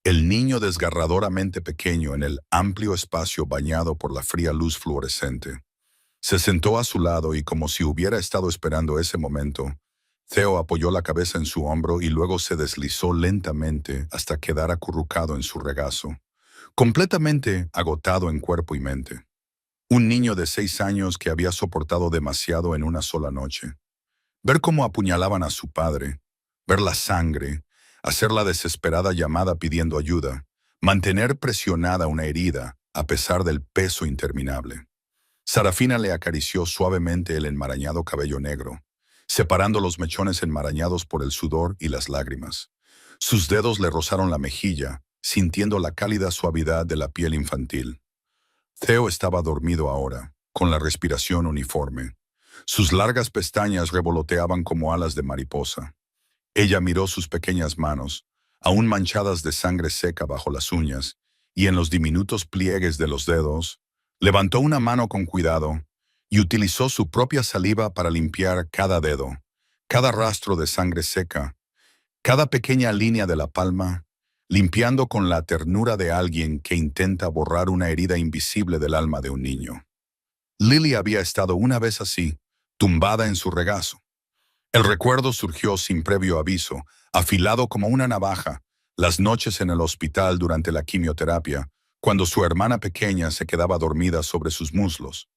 El niño desgarradoramente pequeño en el amplio espacio bañado por la fría luz fluorescente. Se sentó a su lado y como si hubiera estado esperando ese momento, Theo apoyó la cabeza en su hombro y luego se deslizó lentamente hasta quedar acurrucado en su regazo, completamente agotado en cuerpo y mente. Un niño de 6 años que había soportado demasiado en una sola noche. Ver cómo apuñalaban a su padre, ver la sangre, hacer la desesperada llamada pidiendo ayuda, mantener presionada una herida a pesar del peso interminable. Sarafina le acarició suavemente el enmarañado cabello negro, separando los mechones enmarañados por el sudor y las lágrimas. Sus dedos le rozaron la mejilla, sintiendo la cálida suavidad de la piel infantil. Theo estaba dormido ahora, con la respiración uniforme. Sus largas pestañas revoloteaban como alas de mariposa. Ella miró sus pequeñas manos, aún manchadas de sangre seca bajo las uñas, y en los diminutos pliegues de los dedos, levantó una mano con cuidado y utilizó su propia saliva para limpiar cada dedo, cada rastro de sangre seca, cada pequeña línea de la palma, limpiando con la ternura de alguien que intenta borrar una herida invisible del alma de un niño. Lily había estado una vez así, tumbada en su regazo. El recuerdo surgió sin previo aviso, afilado como una navaja, las noches en el hospital durante la quimioterapia, cuando su hermana pequeña se quedaba dormida sobre sus muslos.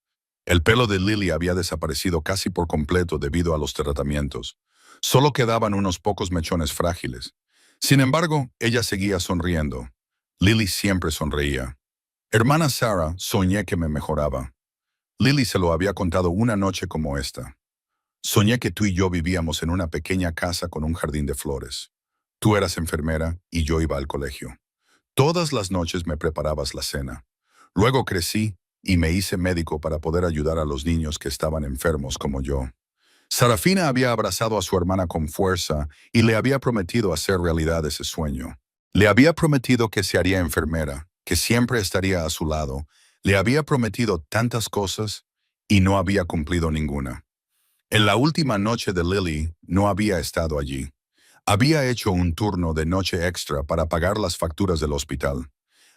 El pelo de Lily había desaparecido casi por completo debido a los tratamientos. Solo quedaban unos pocos mechones frágiles. Sin embargo, ella seguía sonriendo. Lily siempre sonreía. Hermana Sarah, soñé que me mejoraba. Lily se lo había contado una noche como esta. Soñé que tú y yo vivíamos en una pequeña casa con un jardín de flores. Tú eras enfermera y yo iba al colegio. Todas las noches me preparabas la cena. Luego crecí y me hice médico para poder ayudar a los niños que estaban enfermos como yo. Sarafina había abrazado a su hermana con fuerza y le había prometido hacer realidad ese sueño. Le había prometido que se haría enfermera, que siempre estaría a su lado. Le había prometido tantas cosas y no había cumplido ninguna. En la última noche de Lily no había estado allí. Había hecho un turno de noche extra para pagar las facturas del hospital.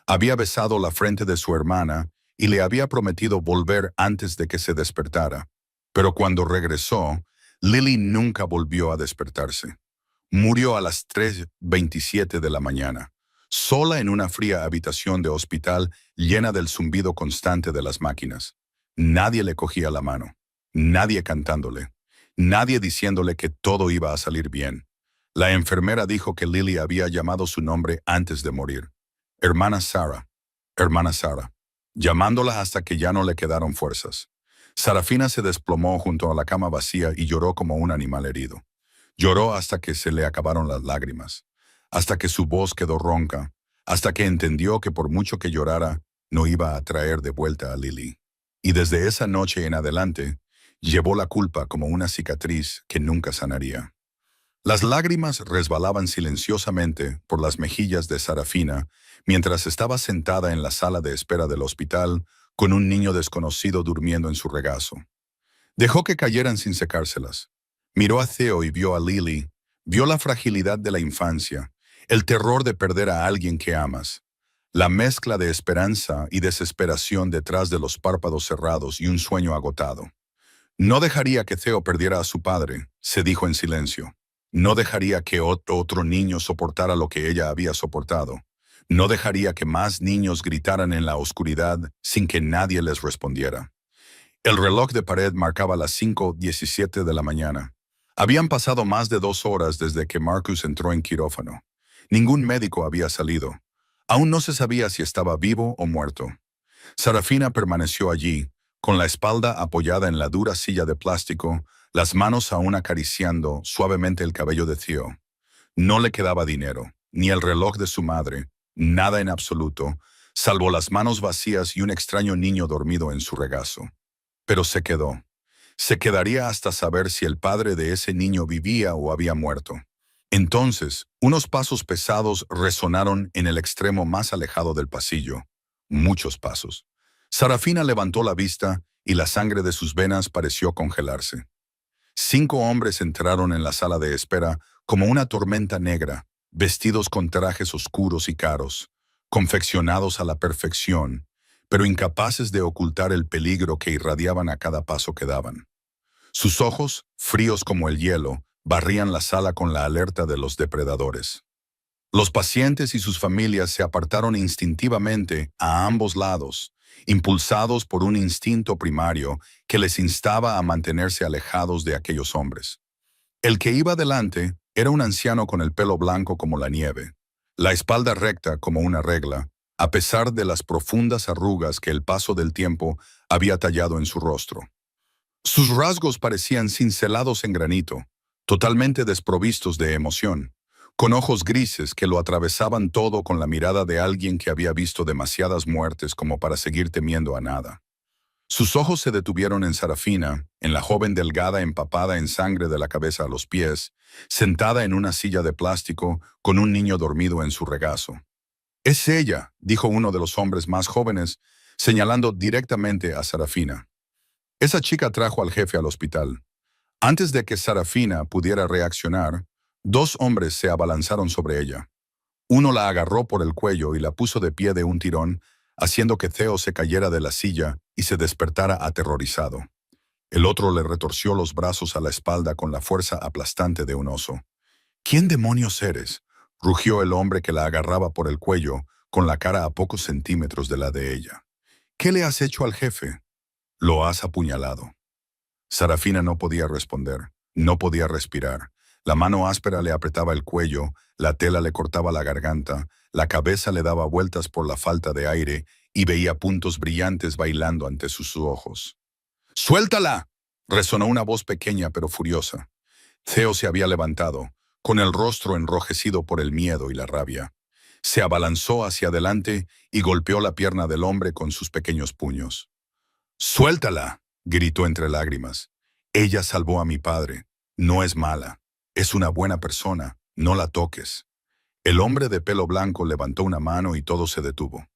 Había besado la frente de su hermana y le había prometido volver antes de que se despertara. Pero cuando regresó, Lily nunca volvió a despertarse. Murió a las 3:27 de la mañana, sola en una fría habitación de hospital llena del zumbido constante de las máquinas. Nadie le cogía la mano, nadie cantándole, nadie diciéndole que todo iba a salir bien. La enfermera dijo que Lily había llamado su nombre antes de morir. Hermana Sarah, llamándola hasta que ya no le quedaron fuerzas. Sarafina se desplomó junto a la cama vacía y lloró como un animal herido. Lloró hasta que se le acabaron las lágrimas, hasta que su voz quedó ronca, hasta que entendió que por mucho que llorara, no iba a traer de vuelta a Lily. Y desde esa noche en adelante, llevó la culpa como una cicatriz que nunca sanaría. Las lágrimas resbalaban silenciosamente por las mejillas de Sarafina mientras estaba sentada en la sala de espera del hospital con un niño desconocido durmiendo en su regazo. Dejó que cayeran sin secárselas. Miró a Theo y vio a Lily. Vio la fragilidad de la infancia, el terror de perder a alguien que amas, la mezcla de esperanza y desesperación detrás de los párpados cerrados y un sueño agotado. No dejaría que Theo perdiera a su padre, se dijo en silencio. No dejaría que otro niño soportara lo que ella había soportado. No dejaría que más niños gritaran en la oscuridad sin que nadie les respondiera. El reloj de pared marcaba las 5:17 de la mañana. Habían pasado más de 2 horas desde que Marcus entró en quirófano. Ningún médico había salido. Aún no se sabía si estaba vivo o muerto. Sarafina permaneció allí, con la espalda apoyada en la dura silla de plástico, las manos aún acariciando suavemente el cabello de Theo. No le quedaba dinero, ni el reloj de su madre, nada en absoluto, salvo las manos vacías y un extraño niño dormido en su regazo. Pero se quedó. Se quedaría hasta saber si el padre de ese niño vivía o había muerto. Entonces, unos pasos pesados resonaron en el extremo más alejado del pasillo. Muchos pasos. Sarafina levantó la vista y la sangre de sus venas pareció congelarse. 5 hombres entraron en la sala de espera como una tormenta negra, vestidos con trajes oscuros y caros, confeccionados a la perfección, pero incapaces de ocultar el peligro que irradiaban a cada paso que daban. Sus ojos, fríos como el hielo, barrían la sala con la alerta de los depredadores. Los pacientes y sus familias se apartaron instintivamente a ambos lados, impulsados por un instinto primario que les instaba a mantenerse alejados de aquellos hombres. El que iba delante era un anciano con el pelo blanco como la nieve, la espalda recta como una regla, a pesar de las profundas arrugas que el paso del tiempo había tallado en su rostro. Sus rasgos parecían cincelados en granito, totalmente desprovistos de emoción, con ojos grises que lo atravesaban todo con la mirada de alguien que había visto demasiadas muertes como para seguir temiendo a nada. Sus ojos se detuvieron en Sarafina, en la joven delgada empapada en sangre de la cabeza a los pies, sentada en una silla de plástico con un niño dormido en su regazo. «Es ella», dijo uno de los hombres más jóvenes, señalando directamente a Sarafina. Esa chica trajo al jefe al hospital. Antes de que Sarafina pudiera reaccionar, 2 hombres se abalanzaron sobre ella. Uno la agarró por el cuello y la puso de pie de un tirón, haciendo que Theo se cayera de la silla y se despertara aterrorizado. El otro le retorció los brazos a la espalda con la fuerza aplastante de un oso. ¿Quién demonios eres?, rugió el hombre que la agarraba por el cuello, con la cara a pocos centímetros de la de ella. ¿Qué le has hecho al jefe? Lo has apuñalado. Sarafina no podía responder, no podía respirar. La mano áspera le apretaba el cuello, la tela le cortaba la garganta, la cabeza le daba vueltas por la falta de aire y veía puntos brillantes bailando ante sus ojos. ¡Suéltala!, resonó una voz pequeña pero furiosa. Theo se había levantado, con el rostro enrojecido por el miedo y la rabia. Se abalanzó hacia adelante y golpeó la pierna del hombre con sus pequeños puños. ¡Suéltala!, gritó entre lágrimas. Ella salvó a mi padre. No es mala. Es una buena persona. No la toques. El hombre de pelo blanco levantó una mano y todo se detuvo.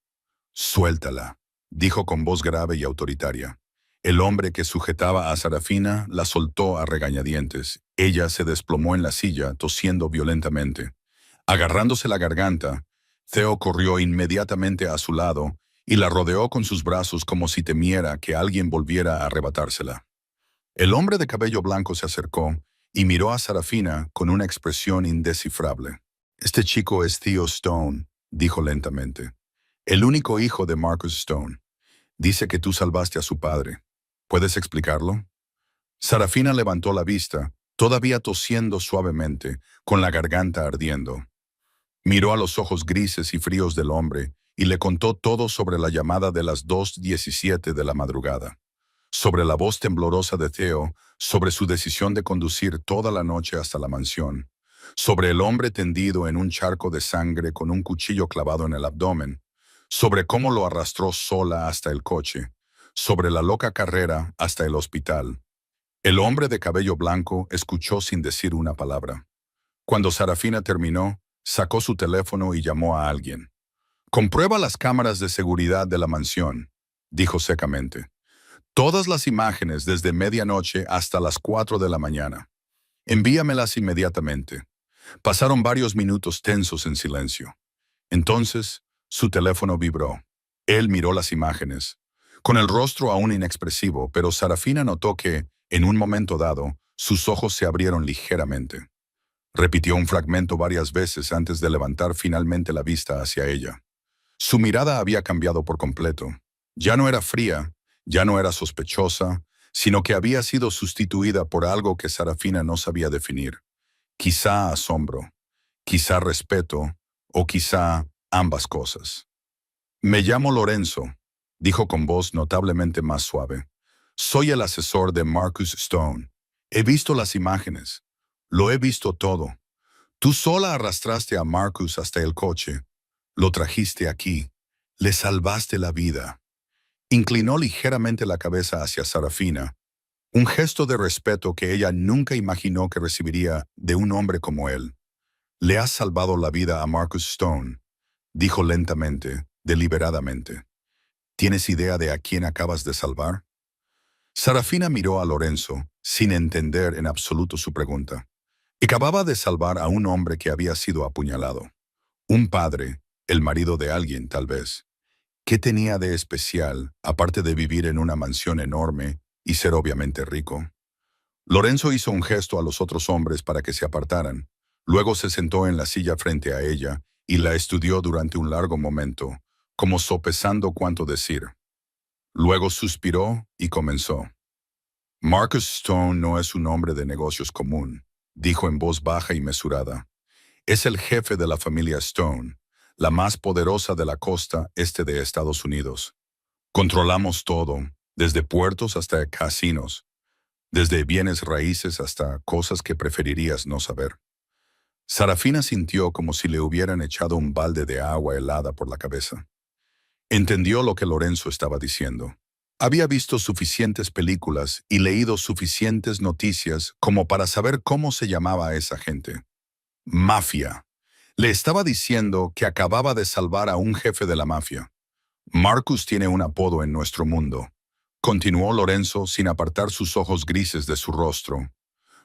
Suéltala, dijo con voz grave y autoritaria. El hombre que sujetaba a Sarafina la soltó a regañadientes. Ella se desplomó en la silla, tosiendo violentamente. Agarrándose la garganta, Theo corrió inmediatamente a su lado y la rodeó con sus brazos como si temiera que alguien volviera a arrebatársela. El hombre de cabello blanco se acercó y miró a Sarafina con una expresión indescifrable. Este chico es Theo Stone, dijo lentamente. El único hijo de Marcus Stone. Dice que tú salvaste a su padre. ¿Puedes explicarlo? Sarafina levantó la vista, todavía tosiendo suavemente, con la garganta ardiendo. Miró a los ojos grises y fríos del hombre y le contó todo sobre la llamada de las 2:17 de la madrugada, sobre la voz temblorosa de Theo, sobre su decisión de conducir toda la noche hasta la mansión, sobre el hombre tendido en un charco de sangre con un cuchillo clavado en el abdomen, sobre cómo lo arrastró sola hasta el coche, sobre la loca carrera hasta el hospital. El hombre de cabello blanco escuchó sin decir una palabra. Cuando Sarafina terminó, sacó su teléfono y llamó a alguien. «Comprueba las cámaras de seguridad de la mansión», dijo secamente. «Todas las imágenes desde medianoche hasta las 4 de la mañana. Envíamelas inmediatamente». Pasaron varios minutos tensos en silencio. Entonces, su teléfono vibró. Él miró las imágenes, con el rostro aún inexpresivo, pero Sarafina notó que, en un momento dado, sus ojos se abrieron ligeramente. Repitió un fragmento varias veces antes de levantar finalmente la vista hacia ella. Su mirada había cambiado por completo. Ya no era fría, ya no era sospechosa, sino que había sido sustituida por algo que Sarafina no sabía definir. Quizá asombro, quizá respeto, o quizá ambas cosas. «Me llamo Lorenzo», dijo con voz notablemente más suave. «Soy el asesor de Marcus Stone. He visto las imágenes. Lo he visto todo. Tú sola arrastraste a Marcus hasta el coche. Lo trajiste aquí. Le salvaste la vida». Inclinó ligeramente la cabeza hacia Sarafina, un gesto de respeto que ella nunca imaginó que recibiría de un hombre como él. «Le has salvado la vida a Marcus Stone», dijo lentamente, deliberadamente. «¿Tienes idea de a quién acabas de salvar?» Sarafina miró a Lorenzo, sin entender en absoluto su pregunta. Acababa de salvar a un hombre que había sido apuñalado. Un padre, el marido de alguien, tal vez. ¿Qué tenía de especial, aparte de vivir en una mansión enorme y ser obviamente rico? Lorenzo hizo un gesto a los otros hombres para que se apartaran. Luego se sentó en la silla frente a ella y la estudió durante un largo momento, como sopesando cuánto decir. Luego suspiró y comenzó. «Marcus Stone no es un hombre de negocios común», dijo en voz baja y mesurada. «Es el jefe de la familia Stone, la más poderosa de la costa este de Estados Unidos. Controlamos todo, desde puertos hasta casinos, desde bienes raíces hasta cosas que preferirías no saber». Sarafina sintió como si le hubieran echado un balde de agua helada por la cabeza. Entendió lo que Lorenzo estaba diciendo. Había visto suficientes películas y leído suficientes noticias como para saber cómo se llamaba a esa gente. Mafia. Le estaba diciendo que acababa de salvar a un jefe de la mafia. «Marcus tiene un apodo en nuestro mundo», continuó Lorenzo sin apartar sus ojos grises de su rostro.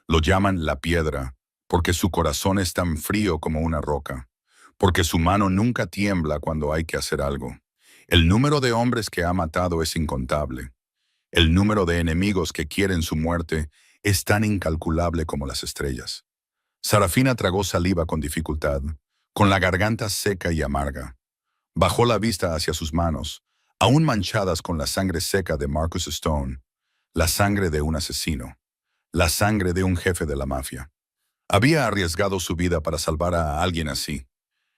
«Lo llaman la piedra, porque su corazón es tan frío como una roca, porque su mano nunca tiembla cuando hay que hacer algo. El número de hombres que ha matado es incontable. El número de enemigos que quieren su muerte es tan incalculable como las estrellas. Sarafina tragó saliva con dificultad, con la garganta seca y amarga. Bajó la vista hacia sus manos, aún manchadas con la sangre seca de Marcus Stone, la sangre de un asesino, la sangre de un jefe de la mafia. Había arriesgado su vida para salvar a alguien así.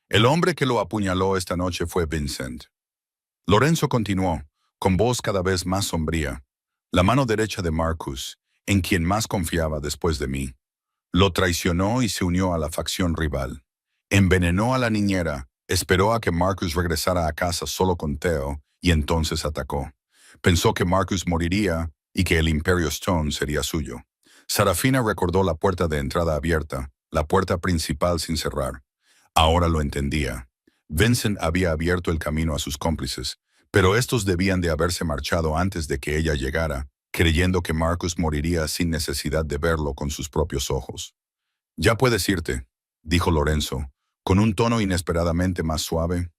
El hombre que lo apuñaló esta noche fue Vincent. Lorenzo continuó, con voz cada vez más sombría. La mano derecha de Marcus, en quien más confiaba después de mí, lo traicionó y se unió a la facción rival. Envenenó a la niñera, esperó a que Marcus regresara a casa solo con Theo y entonces atacó. Pensó que Marcus moriría y que el Imperio Stone sería suyo. Sarafina recordó la puerta de entrada abierta, la puerta principal sin cerrar. Ahora lo entendía. Vincent había abierto el camino a sus cómplices, pero estos debían de haberse marchado antes de que ella llegara, creyendo que Marcus moriría sin necesidad de verlo con sus propios ojos. «Ya puedes irte», dijo Lorenzo, con un tono inesperadamente más suave.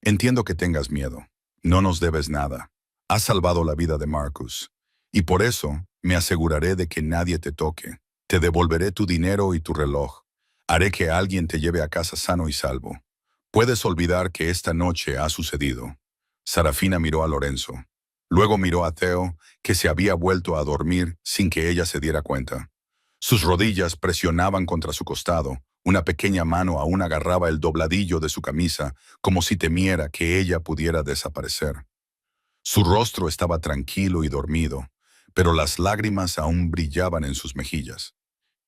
«Entiendo que tengas miedo. No nos debes nada. Has salvado la vida de Marcus. Y por eso me aseguraré de que nadie te toque. Te devolveré tu dinero y tu reloj. Haré que alguien te lleve a casa sano y salvo. Puedes olvidar que esta noche ha sucedido». Sarafina miró a Lorenzo. Luego miró a Theo, que se había vuelto a dormir sin que ella se diera cuenta. Sus rodillas presionaban contra su costado, una pequeña mano aún agarraba el dobladillo de su camisa, como si temiera que ella pudiera desaparecer. Su rostro estaba tranquilo y dormido, pero las lágrimas aún brillaban en sus mejillas.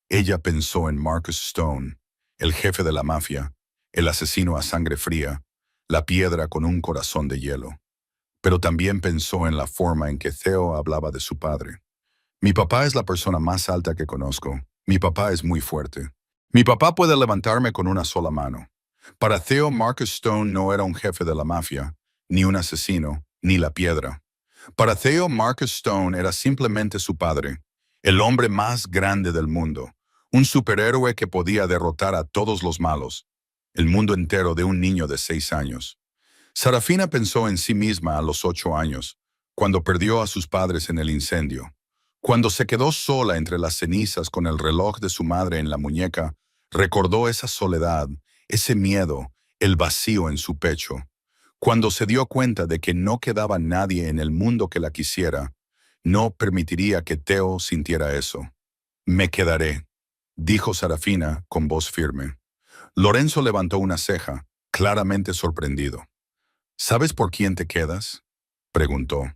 Ella pensó en Marcus Stone, el jefe de la mafia, el asesino a sangre fría, la piedra con un corazón de hielo. Pero también pensó en la forma en que Theo hablaba de su padre. «Mi papá es la persona más alta que conozco. Mi papá es muy fuerte. Mi papá puede levantarme con una sola mano». Para Theo, Marcus Stone no era un jefe de la mafia, ni un asesino, ni la piedra. Para Theo, Marcus Stone era simplemente su padre, el hombre más grande del mundo, un superhéroe que podía derrotar a todos los malos, el mundo entero de un niño de 6 años. Sarafina pensó en sí misma a los 8 años, cuando perdió a sus padres en el incendio. Cuando se quedó sola entre las cenizas con el reloj de su madre en la muñeca, recordó esa soledad, ese miedo, el vacío en su pecho. Cuando se dio cuenta de que no quedaba nadie en el mundo que la quisiera, no permitiría que Theo sintiera eso. «Me quedaré», dijo Sarafina con voz firme. Lorenzo levantó una ceja, claramente sorprendido. «¿Sabes por quién te quedas?», preguntó.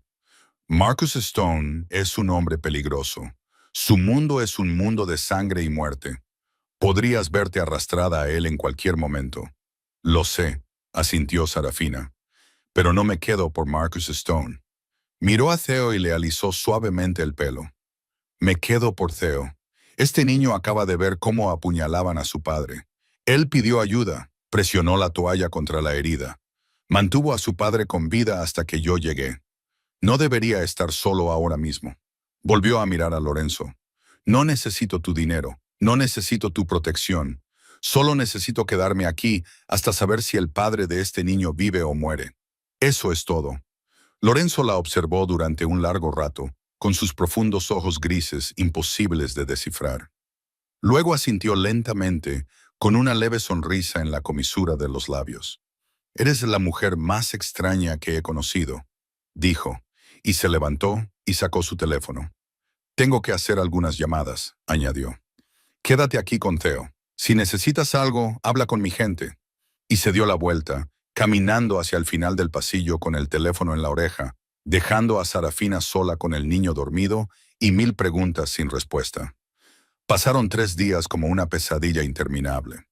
«Marcus Stone es un hombre peligroso. Su mundo es un mundo de sangre y muerte. Podrías verte arrastrada a él en cualquier momento». «Lo sé», asintió Sarafina, «pero no me quedo por Marcus Stone». Miró a Theo y le alisó suavemente el pelo. «Me quedo por Theo. Este niño acaba de ver cómo apuñalaban a su padre. Él pidió ayuda, presionó la toalla contra la herida. Mantuvo a su padre con vida hasta que yo llegué. No debería estar solo ahora mismo». Volvió a mirar a Lorenzo. «No necesito tu dinero, no necesito tu protección. Solo necesito quedarme aquí hasta saber si el padre de este niño vive o muere. Eso es todo». Lorenzo la observó durante un largo rato, con sus profundos ojos grises imposibles de descifrar. Luego asintió lentamente, con una leve sonrisa en la comisura de los labios. «Eres la mujer más extraña que he conocido», dijo, y se levantó y sacó su teléfono. «Tengo que hacer algunas llamadas», añadió. «Quédate aquí con Theo. Si necesitas algo, habla con mi gente». Y se dio la vuelta, caminando hacia el final del pasillo con el teléfono en la oreja, dejando a Sarafina sola con el niño dormido y 1000 preguntas sin respuesta. Pasaron 3 días como una pesadilla interminable.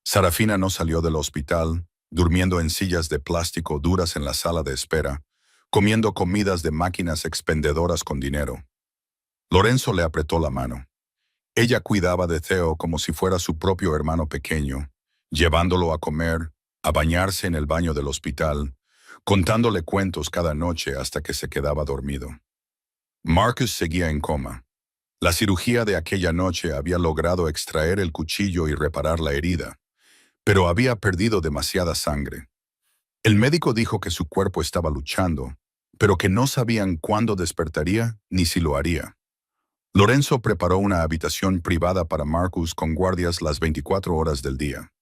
Sarafina no salió del hospital, durmiendo en sillas de plástico duras en la sala de espera, comiendo comidas de máquinas expendedoras con dinero. Lorenzo le apretó la mano. Ella cuidaba de Theo como si fuera su propio hermano pequeño, llevándolo a comer, a bañarse en el baño del hospital, contándole cuentos cada noche hasta que se quedaba dormido. Marcus seguía en coma. La cirugía de aquella noche había logrado extraer el cuchillo y reparar la herida, pero había perdido demasiada sangre. El médico dijo que su cuerpo estaba luchando, pero que no sabían cuándo despertaría ni si lo haría. Lorenzo preparó una habitación privada para Marcus con guardias las 24 horas del día.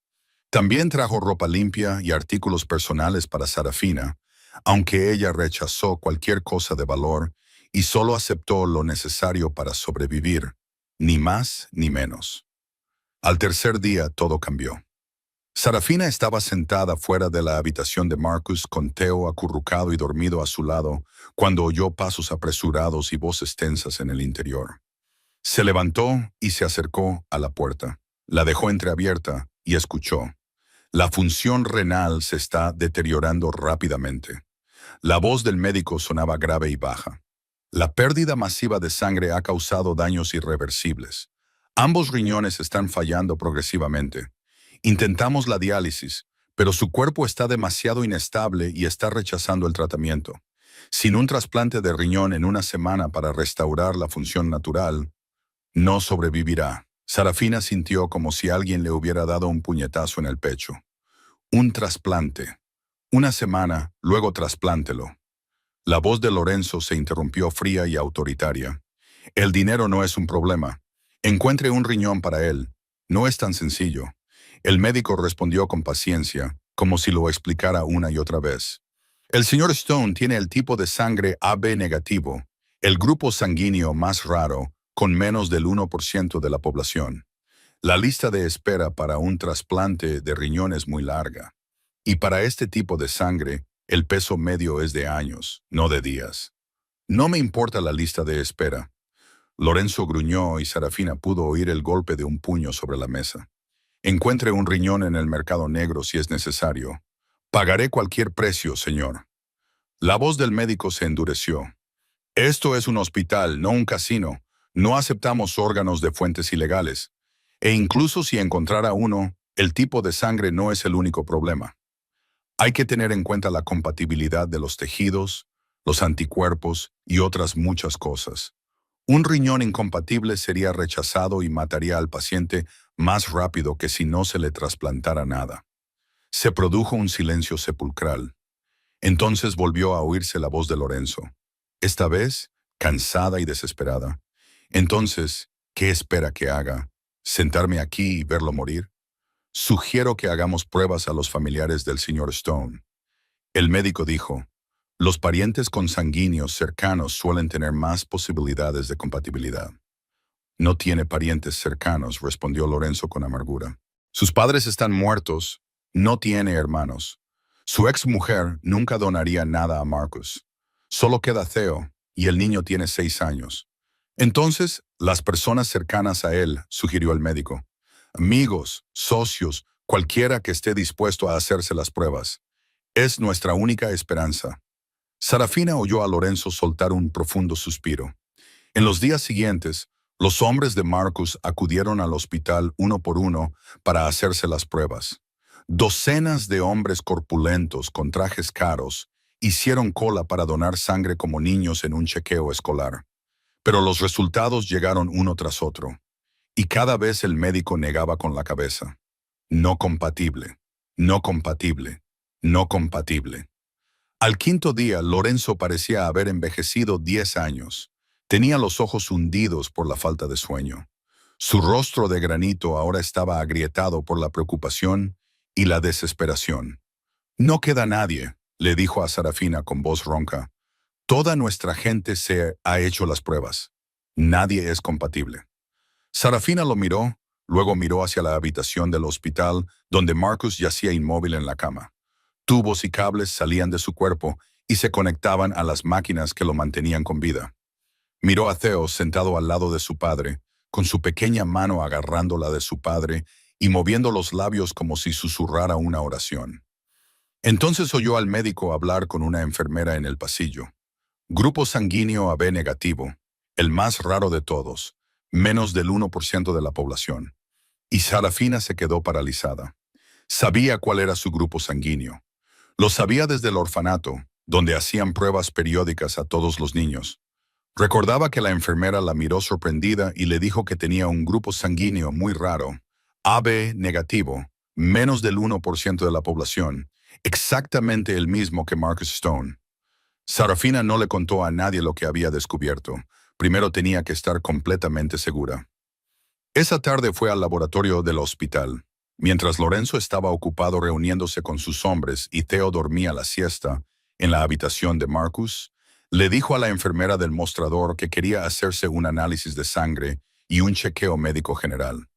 También trajo ropa limpia y artículos personales para Sarafina, aunque ella rechazó cualquier cosa de valor y solo aceptó lo necesario para sobrevivir, ni más ni menos. Al tercer día todo cambió. Sarafina estaba sentada fuera de la habitación de Marcus con Theo acurrucado y dormido a su lado cuando oyó pasos apresurados y voces tensas en el interior. Se levantó y se acercó a la puerta. La dejó entreabierta y escuchó. La función renal se está deteriorando rápidamente. La voz del médico sonaba grave y baja. La pérdida masiva de sangre ha causado daños irreversibles. Ambos riñones están fallando progresivamente. Intentamos la diálisis, pero su cuerpo está demasiado inestable y está rechazando el tratamiento. Sin un trasplante de riñón en una semana para restaurar la función natural, no sobrevivirá. Sarafina sintió como si alguien le hubiera dado un puñetazo en el pecho. Un trasplante. Una semana, luego trasplántelo. La voz de Lorenzo se interrumpió fría y autoritaria. El dinero no es un problema. Encuentre un riñón para él. No es tan sencillo. El médico respondió con paciencia, como si lo explicara una y otra vez. El señor Stone tiene el tipo de sangre AB negativo, el grupo sanguíneo más raro, con menos del 1% de la población. La lista de espera para un trasplante de riñón es muy larga. Y para este tipo de sangre, el peso medio es de años, no de días. No me importa la lista de espera. Lorenzo gruñó y Sarafina pudo oír el golpe de un puño sobre la mesa. Encuentre un riñón en el mercado negro si es necesario. Pagaré cualquier precio, señor. La voz del médico se endureció. Esto es un hospital, no un casino. No aceptamos órganos de fuentes ilegales. E incluso si encontrara uno, el tipo de sangre no es el único problema. Hay que tener en cuenta la compatibilidad de los tejidos, los anticuerpos y otras muchas cosas. Un riñón incompatible sería rechazado y mataría al paciente más rápido que si no se le trasplantara nada. Se produjo un silencio sepulcral. Entonces volvió a oírse la voz de Lorenzo. Esta vez, cansada y desesperada. Entonces, ¿qué espera que haga? ¿Sentarme aquí y verlo morir? Sugiero que hagamos pruebas a los familiares del señor Stone. El médico dijo, los parientes consanguíneos cercanos suelen tener más posibilidades de compatibilidad. No tiene parientes cercanos, respondió Lorenzo con amargura. Sus padres están muertos, no tiene hermanos. Su exmujer nunca donaría nada a Marcus. Solo queda Theo, y el niño tiene 6 años. Entonces, las personas cercanas a él, sugirió el médico. Amigos, socios, cualquiera que esté dispuesto a hacerse las pruebas. Es nuestra única esperanza. Sarafina oyó a Lorenzo soltar un profundo suspiro. En los días siguientes, los hombres de Marcus acudieron al hospital uno por uno para hacerse las pruebas. Docenas de hombres corpulentos con trajes caros hicieron cola para donar sangre como niños en un chequeo escolar. Pero los resultados llegaron uno tras otro. Y cada vez el médico negaba con la cabeza. No compatible, no compatible, no compatible. Al quinto día, Lorenzo parecía haber envejecido 10 años. Tenía los ojos hundidos por la falta de sueño. Su rostro de granito ahora estaba agrietado por la preocupación y la desesperación. No queda nadie, le dijo a Sarafina con voz ronca. Toda nuestra gente se ha hecho las pruebas. Nadie es compatible. Sarafina lo miró, luego miró hacia la habitación del hospital donde Marcus yacía inmóvil en la cama. Tubos y cables salían de su cuerpo y se conectaban a las máquinas que lo mantenían con vida. Miró a Theo sentado al lado de su padre, con su pequeña mano agarrando la de su padre y moviendo los labios como si susurrara una oración. Entonces oyó al médico hablar con una enfermera en el pasillo. Grupo sanguíneo AB negativo, el más raro de todos, menos del 1% de la población. Y Sarafina se quedó paralizada. Sabía cuál era su grupo sanguíneo. Lo sabía desde el orfanato, donde hacían pruebas periódicas a todos los niños. Recordaba que la enfermera la miró sorprendida y le dijo que tenía un grupo sanguíneo muy raro, AB negativo, menos del 1% de la población, exactamente el mismo que Marcus Stone. Sarafina no le contó a nadie lo que había descubierto. Primero tenía que estar completamente segura. Esa tarde fue al laboratorio del hospital. Mientras Lorenzo estaba ocupado reuniéndose con sus hombres y Theo dormía la siesta en la habitación de Marcus, le dijo a la enfermera del mostrador que quería hacerse un análisis de sangre y un chequeo médico general.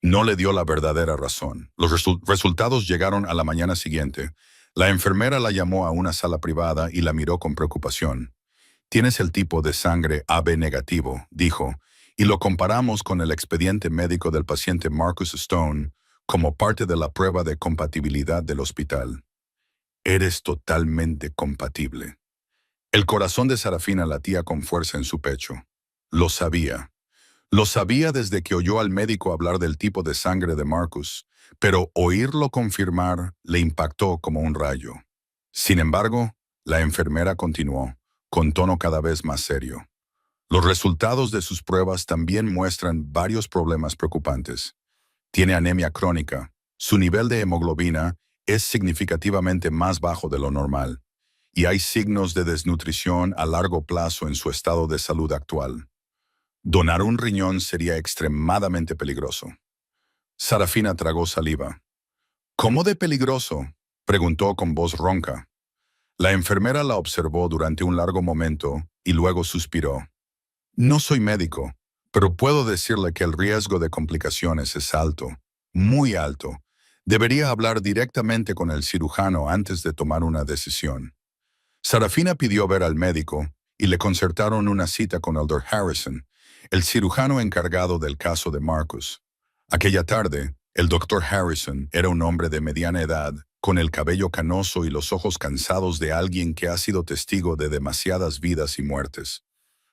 No le dio la verdadera razón. Los resultados llegaron a la mañana siguiente. La enfermera la llamó a una sala privada y la miró con preocupación. Tienes el tipo de sangre AB negativo, dijo, y lo comparamos con el expediente médico del paciente Marcus Stone como parte de la prueba de compatibilidad del hospital. Eres totalmente compatible. El corazón de Sarafina latía con fuerza en su pecho. Lo sabía. Lo sabía desde que oyó al médico hablar del tipo de sangre de Marcus, pero oírlo confirmar le impactó como un rayo. Sin embargo, la enfermera continuó, con tono cada vez más serio. Los resultados de sus pruebas también muestran varios problemas preocupantes. Tiene anemia crónica. Su nivel de hemoglobina es significativamente más bajo de lo normal, y hay signos de desnutrición a largo plazo en su estado de salud actual. Donar un riñón sería extremadamente peligroso. Sarafina tragó saliva. ¿Cómo de peligroso?, preguntó con voz ronca. La enfermera la observó durante un largo momento y luego suspiró. No soy médico, pero puedo decirle que el riesgo de complicaciones es alto, muy alto. Debería hablar directamente con el cirujano antes de tomar una decisión. Sarafina pidió ver al médico y le concertaron una cita con el Dr. Harrison, el cirujano encargado del caso de Marcus. Aquella tarde, el Dr. Harrison era un hombre de mediana edad, con el cabello canoso y los ojos cansados de alguien que ha sido testigo de demasiadas vidas y muertes.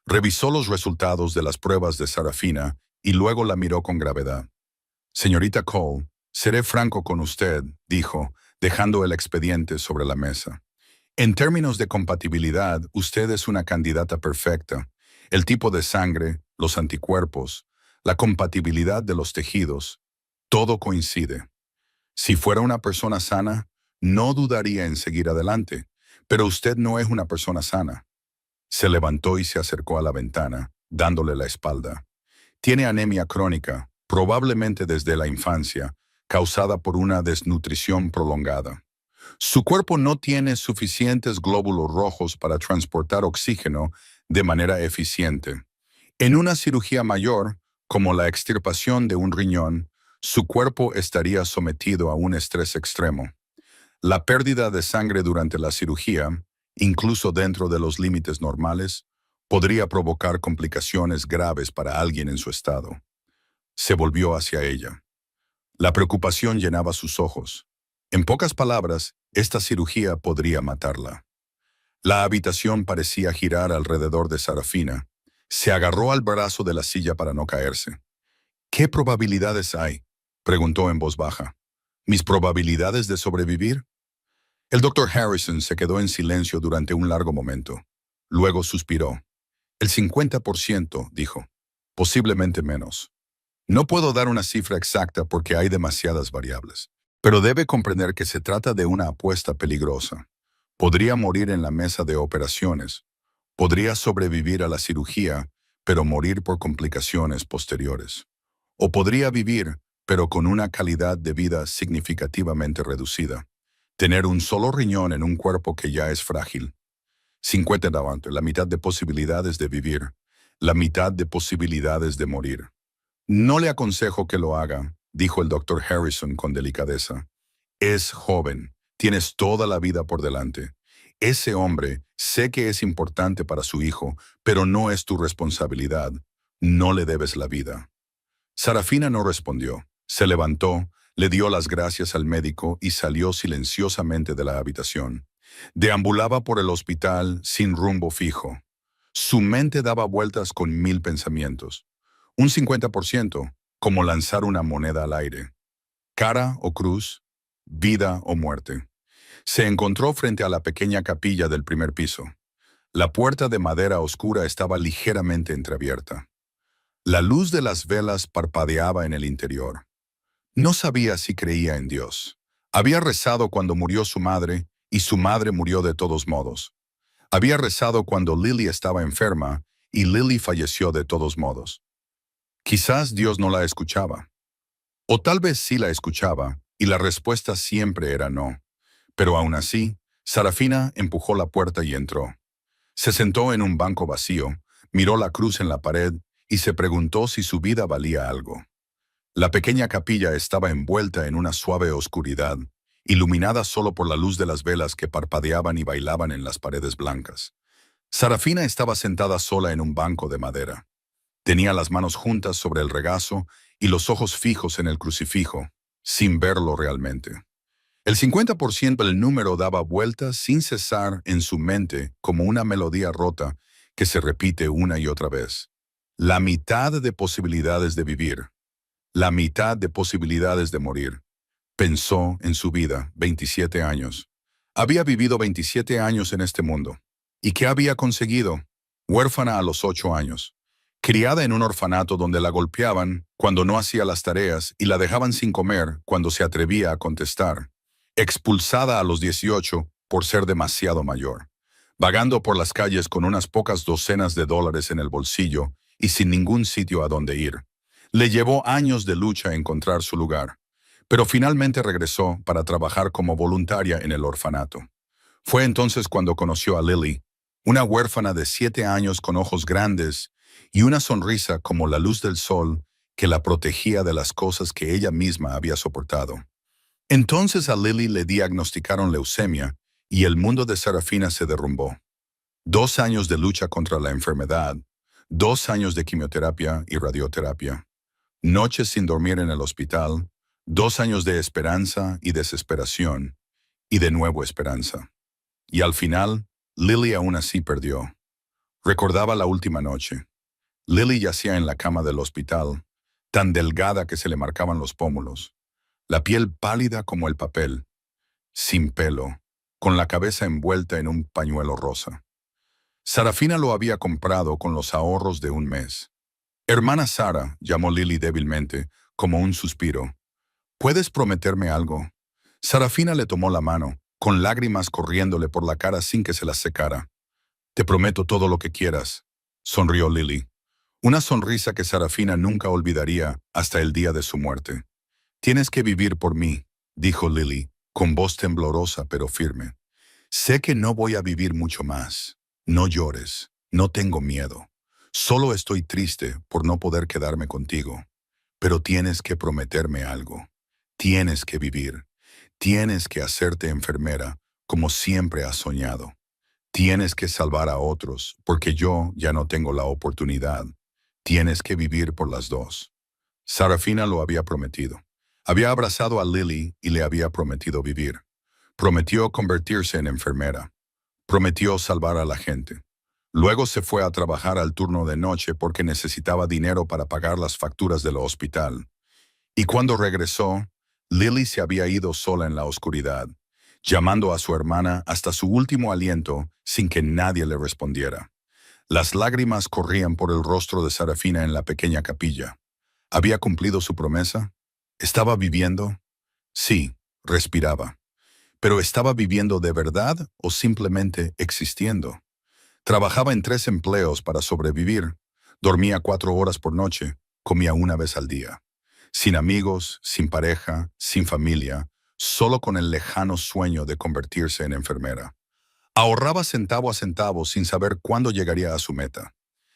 Revisó los resultados de las pruebas de Sarafina y luego la miró con gravedad. Señorita Cole, seré franco con usted, dijo, dejando el expediente sobre la mesa. En términos de compatibilidad, usted es una candidata perfecta. El tipo de sangre, los anticuerpos, la compatibilidad de los tejidos, todo coincide. Si fuera una persona sana, no dudaría en seguir adelante, pero usted no es una persona sana. Se levantó y se acercó a la ventana, dándole la espalda. Tiene anemia crónica, probablemente desde la infancia, causada por una desnutrición prolongada. Su cuerpo no tiene suficientes glóbulos rojos para transportar oxígeno de manera eficiente. En una cirugía mayor, como la extirpación de un riñón, su cuerpo estaría sometido a un estrés extremo. La pérdida de sangre durante la cirugía, incluso dentro de los límites normales, podría provocar complicaciones graves para alguien en su estado. Se volvió hacia ella. La preocupación llenaba sus ojos. En pocas palabras, esta cirugía podría matarla. La habitación parecía girar alrededor de Sarafina. Se agarró al brazo de la silla para no caerse. ¿Qué probabilidades hay?, preguntó en voz baja. ¿Mis probabilidades de sobrevivir? El Dr. Harrison se quedó en silencio durante un largo momento. Luego suspiró. El 50%, dijo. Posiblemente menos. No puedo dar una cifra exacta porque hay demasiadas variables. Pero debe comprender que se trata de una apuesta peligrosa. Podría morir en la mesa de operaciones. Podría sobrevivir a la cirugía, pero morir por complicaciones posteriores. O podría vivir, pero con una calidad de vida significativamente reducida. Tener un solo riñón en un cuerpo que ya es frágil. 50 davante, la mitad de posibilidades de vivir, la mitad de posibilidades de morir. No le aconsejo que lo haga, dijo el Dr. Harrison con delicadeza. Es joven, tienes toda la vida por delante. Ese hombre, sé que es importante para su hijo, pero no es tu responsabilidad. No le debes la vida. Sarafina no respondió. Se levantó, le dio las gracias al médico y salió silenciosamente de la habitación. Deambulaba por el hospital sin rumbo fijo. Su mente daba vueltas con 1000 pensamientos. Un 50%, como lanzar una moneda al aire. Cara o cruz, vida o muerte. Se encontró frente a la pequeña capilla del primer piso. La puerta de madera oscura estaba ligeramente entreabierta. La luz de las velas parpadeaba en el interior. No sabía si creía en Dios. Había rezado cuando murió su madre, y su madre murió de todos modos. Había rezado cuando Lily estaba enferma y Lily falleció de todos modos. Quizás Dios no la escuchaba. O tal vez sí la escuchaba, y la respuesta siempre era no. Pero aún así, Sarafina empujó la puerta y entró. Se sentó en un banco vacío, miró la cruz en la pared y se preguntó si su vida valía algo. La pequeña capilla estaba envuelta en una suave oscuridad, iluminada solo por la luz de las velas que parpadeaban y bailaban en las paredes blancas. Sarafina estaba sentada sola en un banco de madera. Tenía las manos juntas sobre el regazo y los ojos fijos en el crucifijo, sin verlo realmente. El 50% del número daba vueltas sin cesar en su mente como una melodía rota que se repite una y otra vez. La mitad de posibilidades de vivir, la mitad de posibilidades de morir. Pensó en su vida, 27 años. Había vivido 27 años en este mundo. ¿Y qué había conseguido? Huérfana a los 8 años. Criada en un orfanato donde la golpeaban cuando no hacía las tareas y la dejaban sin comer cuando se atrevía a contestar. Expulsada a los 18 por ser demasiado mayor. Vagando por las calles con unas pocas docenas de dólares en el bolsillo y sin ningún sitio a donde ir. Le llevó años de lucha encontrar su lugar, pero finalmente regresó para trabajar como voluntaria en el orfanato. Fue entonces cuando conoció a Lily, una huérfana de 7 años con ojos grandes y una sonrisa como la luz del sol que la protegía de las cosas que ella misma había soportado. Entonces a Lily le diagnosticaron leucemia y el mundo de Sarafina se derrumbó. 2 años de lucha contra la enfermedad, 2 años de quimioterapia y radioterapia, noches sin dormir en el hospital, 2 años de esperanza y desesperación, y de nuevo esperanza. Y al final, Lily aún así perdió. Recordaba la última noche. Lily yacía en la cama del hospital, tan delgada que se le marcaban los pómulos, la piel pálida como el papel, sin pelo, con la cabeza envuelta en un pañuelo rosa. Sarafina lo había comprado con los ahorros de un mes. Hermana Sara, llamó Lily débilmente, como un suspiro. ¿Puedes prometerme algo? Sarafina le tomó la mano, con lágrimas corriéndole por la cara sin que se las secara. Te prometo todo lo que quieras, sonrió Lily. Una sonrisa que Sarafina nunca olvidaría hasta el día de su muerte. Tienes que vivir por mí, dijo Lily, con voz temblorosa pero firme. Sé que no voy a vivir mucho más. No llores, no tengo miedo. Solo estoy triste por no poder quedarme contigo. Pero tienes que prometerme algo. Tienes que vivir. Tienes que hacerte enfermera, como siempre has soñado. Tienes que salvar a otros, porque yo ya no tengo la oportunidad. Tienes que vivir por las dos. Sarafina lo había prometido. Había abrazado a Lily y le había prometido vivir. Prometió convertirse en enfermera. Prometió salvar a la gente. Luego se fue a trabajar al turno de noche porque necesitaba dinero para pagar las facturas del hospital. Y cuando regresó, Lily se había ido sola en la oscuridad, llamando a su hermana hasta su último aliento sin que nadie le respondiera. Las lágrimas corrían por el rostro de Sarafina en la pequeña capilla. ¿Había cumplido su promesa? ¿Estaba viviendo? Sí, respiraba. ¿Pero estaba viviendo de verdad o simplemente existiendo? Trabajaba en 3 empleos para sobrevivir. Dormía 4 horas por noche, comía una vez al día. Sin amigos, sin pareja, sin familia, solo con el lejano sueño de convertirse en enfermera. Ahorraba centavo a centavo sin saber cuándo llegaría a su meta.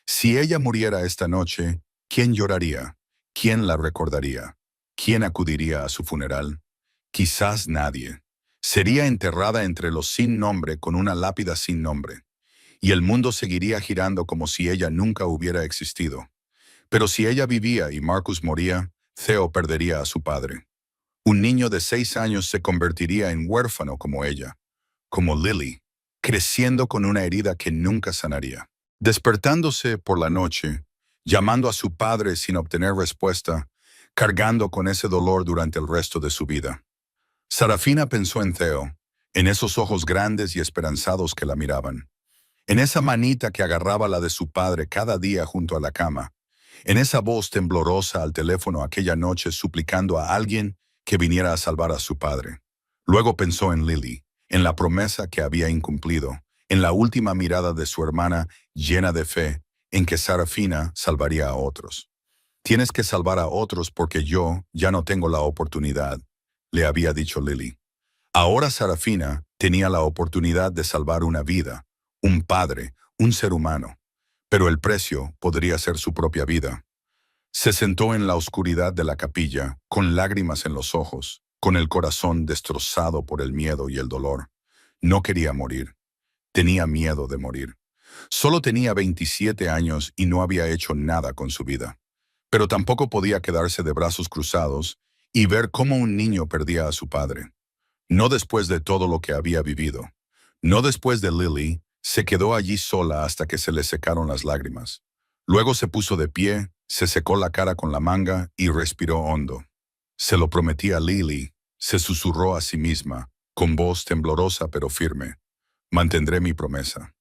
Si ella muriera esta noche, ¿quién lloraría? ¿Quién la recordaría? ¿Quién acudiría a su funeral? Quizás nadie. Sería enterrada entre los sin nombre con una lápida sin nombre. Y el mundo seguiría girando como si ella nunca hubiera existido. Pero si ella vivía y Marcus moría, Theo perdería a su padre. Un niño de 6 años se convertiría en huérfano como ella, como Lily, creciendo con una herida que nunca sanaría. Despertándose por la noche, llamando a su padre sin obtener respuesta, cargando con ese dolor durante el resto de su vida. Sarafina pensó en Theo, en esos ojos grandes y esperanzados que la miraban, en esa manita que agarraba la de su padre cada día junto a la cama, en esa voz temblorosa al teléfono aquella noche suplicando a alguien que viniera a salvar a su padre. Luego pensó en Lily, en la promesa que había incumplido, en la última mirada de su hermana llena de fe en que Sarafina salvaría a otros. Tienes que salvar a otros porque yo ya no tengo la oportunidad, le había dicho Lily. Ahora Sarafina tenía la oportunidad de salvar una vida, un padre, un ser humano, pero el precio podría ser su propia vida. Se sentó en la oscuridad de la capilla, con lágrimas en los ojos, con el corazón destrozado por el miedo y el dolor. No quería morir. Tenía miedo de morir. Solo tenía 27 años y no había hecho nada con su vida. Pero tampoco podía quedarse de brazos cruzados y ver cómo un niño perdía a su padre. No después de todo lo que había vivido. No después de Lily, se quedó allí sola hasta que se le secaron las lágrimas. Luego se puso de pie, se secó la cara con la manga y respiró hondo. Se lo prometí a Lily, se susurró a sí misma, con voz temblorosa pero firme. Mantendré mi promesa.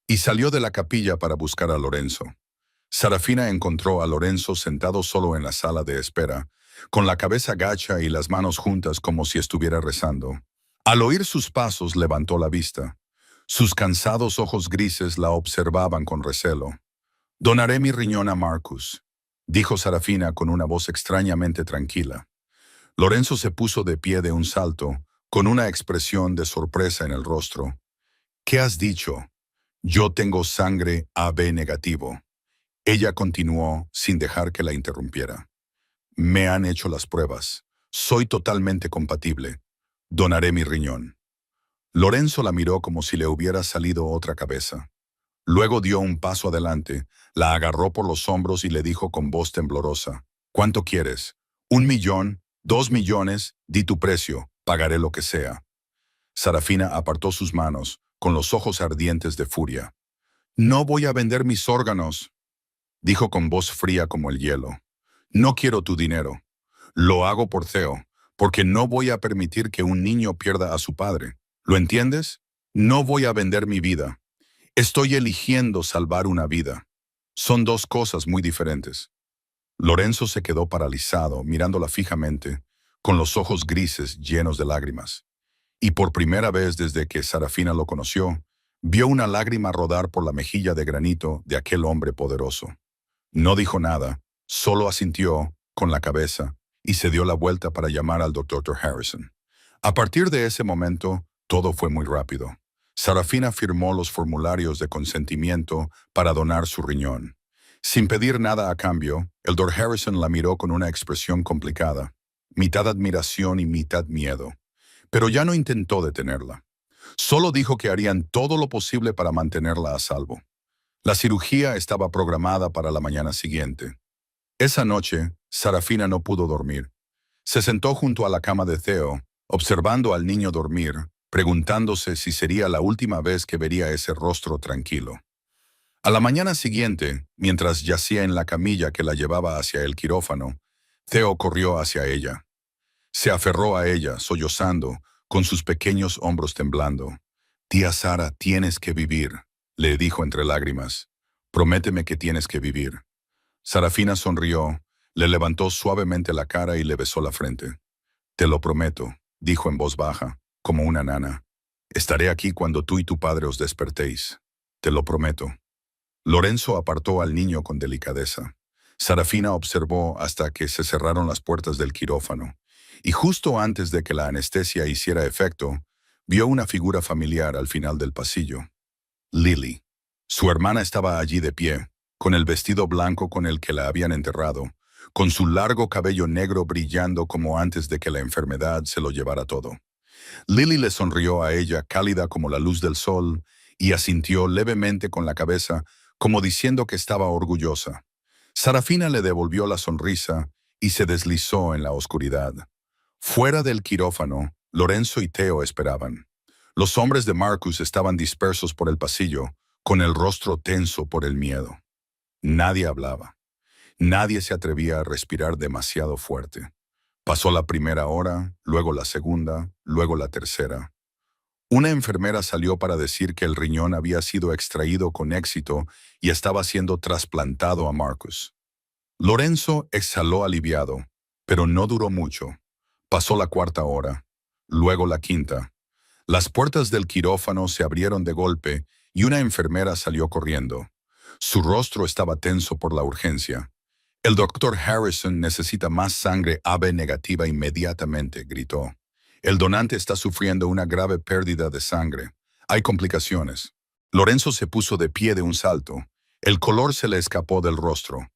Y salió de la capilla para buscar a Lorenzo. Sarafina encontró a Lorenzo sentado solo en la sala de espera, con la cabeza gacha y las manos juntas como si estuviera rezando. Al oír sus pasos levantó la vista. Sus cansados ojos grises la observaban con recelo. «Donaré mi riñón a Marcus», dijo Sarafina con una voz extrañamente tranquila. Lorenzo se puso de pie de un salto, con una expresión de sorpresa en el rostro. «¿Qué has dicho?» «Yo tengo sangre AB negativo». Ella continuó sin dejar que la interrumpiera. «Me han hecho las pruebas. Soy totalmente compatible. Donaré mi riñón». Lorenzo la miró como si le hubiera salido otra cabeza. Luego dio un paso adelante, la agarró por los hombros y le dijo con voz temblorosa: «¿Cuánto quieres? ¿1 millón? ¿2 millones? Di tu precio, pagaré lo que sea». Sarafina apartó sus manos, con los ojos ardientes de furia. «No voy a vender mis órganos», dijo con voz fría como el hielo. «No quiero tu dinero. Lo hago por Theo, porque no voy a permitir que un niño pierda a su padre. ¿Lo entiendes? No voy a vender mi vida. Estoy eligiendo salvar una vida. Son dos cosas muy diferentes». Lorenzo se quedó paralizado, mirándola fijamente, con los ojos grises llenos de lágrimas. Y por primera vez desde que Sarafina lo conoció, vio una lágrima rodar por la mejilla de granito de aquel hombre poderoso. No dijo nada, solo asintió con la cabeza y se dio la vuelta para llamar al Dr. Harrison. A partir de ese momento, todo fue muy rápido. Sarafina firmó los formularios de consentimiento para donar su riñón. Sin pedir nada a cambio, el Dr. Harrison la miró con una expresión complicada, mitad admiración y mitad miedo. Pero ya no intentó detenerla. Solo dijo que harían todo lo posible para mantenerla a salvo. La cirugía estaba programada para la mañana siguiente. Esa noche, Sarafina no pudo dormir. Se sentó junto a la cama de Theo, observando al niño dormir, preguntándose si sería la última vez que vería ese rostro tranquilo. A la mañana siguiente, mientras yacía en la camilla que la llevaba hacia el quirófano, Theo corrió hacia ella. Se aferró a ella, sollozando, con sus pequeños hombros temblando. «Tía Sara, tienes que vivir», le dijo entre lágrimas. «Prométeme que tienes que vivir». Sarafina sonrió, le levantó suavemente la cara y le besó la frente. «Te lo prometo», dijo en voz baja, como una nana. «Estaré aquí cuando tú y tu padre os despertéis. Te lo prometo». Lorenzo apartó al niño con delicadeza. Sarafina observó hasta que se cerraron las puertas del quirófano, y justo antes de que la anestesia hiciera efecto, vio una figura familiar al final del pasillo. Lily. Su hermana estaba allí de pie, con el vestido blanco con el que la habían enterrado, con su largo cabello negro brillando como antes de que la enfermedad se lo llevara todo. Lily le sonrió a ella cálida como la luz del sol y asintió levemente con la cabeza como diciendo que estaba orgullosa. Sarafina le devolvió la sonrisa y se deslizó en la oscuridad. Fuera del quirófano, Lorenzo y Theo esperaban. Los hombres de Marcus estaban dispersos por el pasillo, con el rostro tenso por el miedo. Nadie hablaba. Nadie se atrevía a respirar demasiado fuerte. Pasó la primera hora, luego la segunda, luego la tercera. Una enfermera salió para decir que el riñón había sido extraído con éxito y estaba siendo trasplantado a Marcus. Lorenzo exhaló aliviado, pero no duró mucho. Pasó la cuarta hora, luego la quinta. Las puertas del quirófano se abrieron de golpe y una enfermera salió corriendo. Su rostro estaba tenso por la urgencia. El doctor Harrison necesita más sangre AB negativa inmediatamente, gritó. El donante está sufriendo una grave pérdida de sangre. Hay complicaciones. Lorenzo se puso de pie de un salto. El color se le escapó del rostro.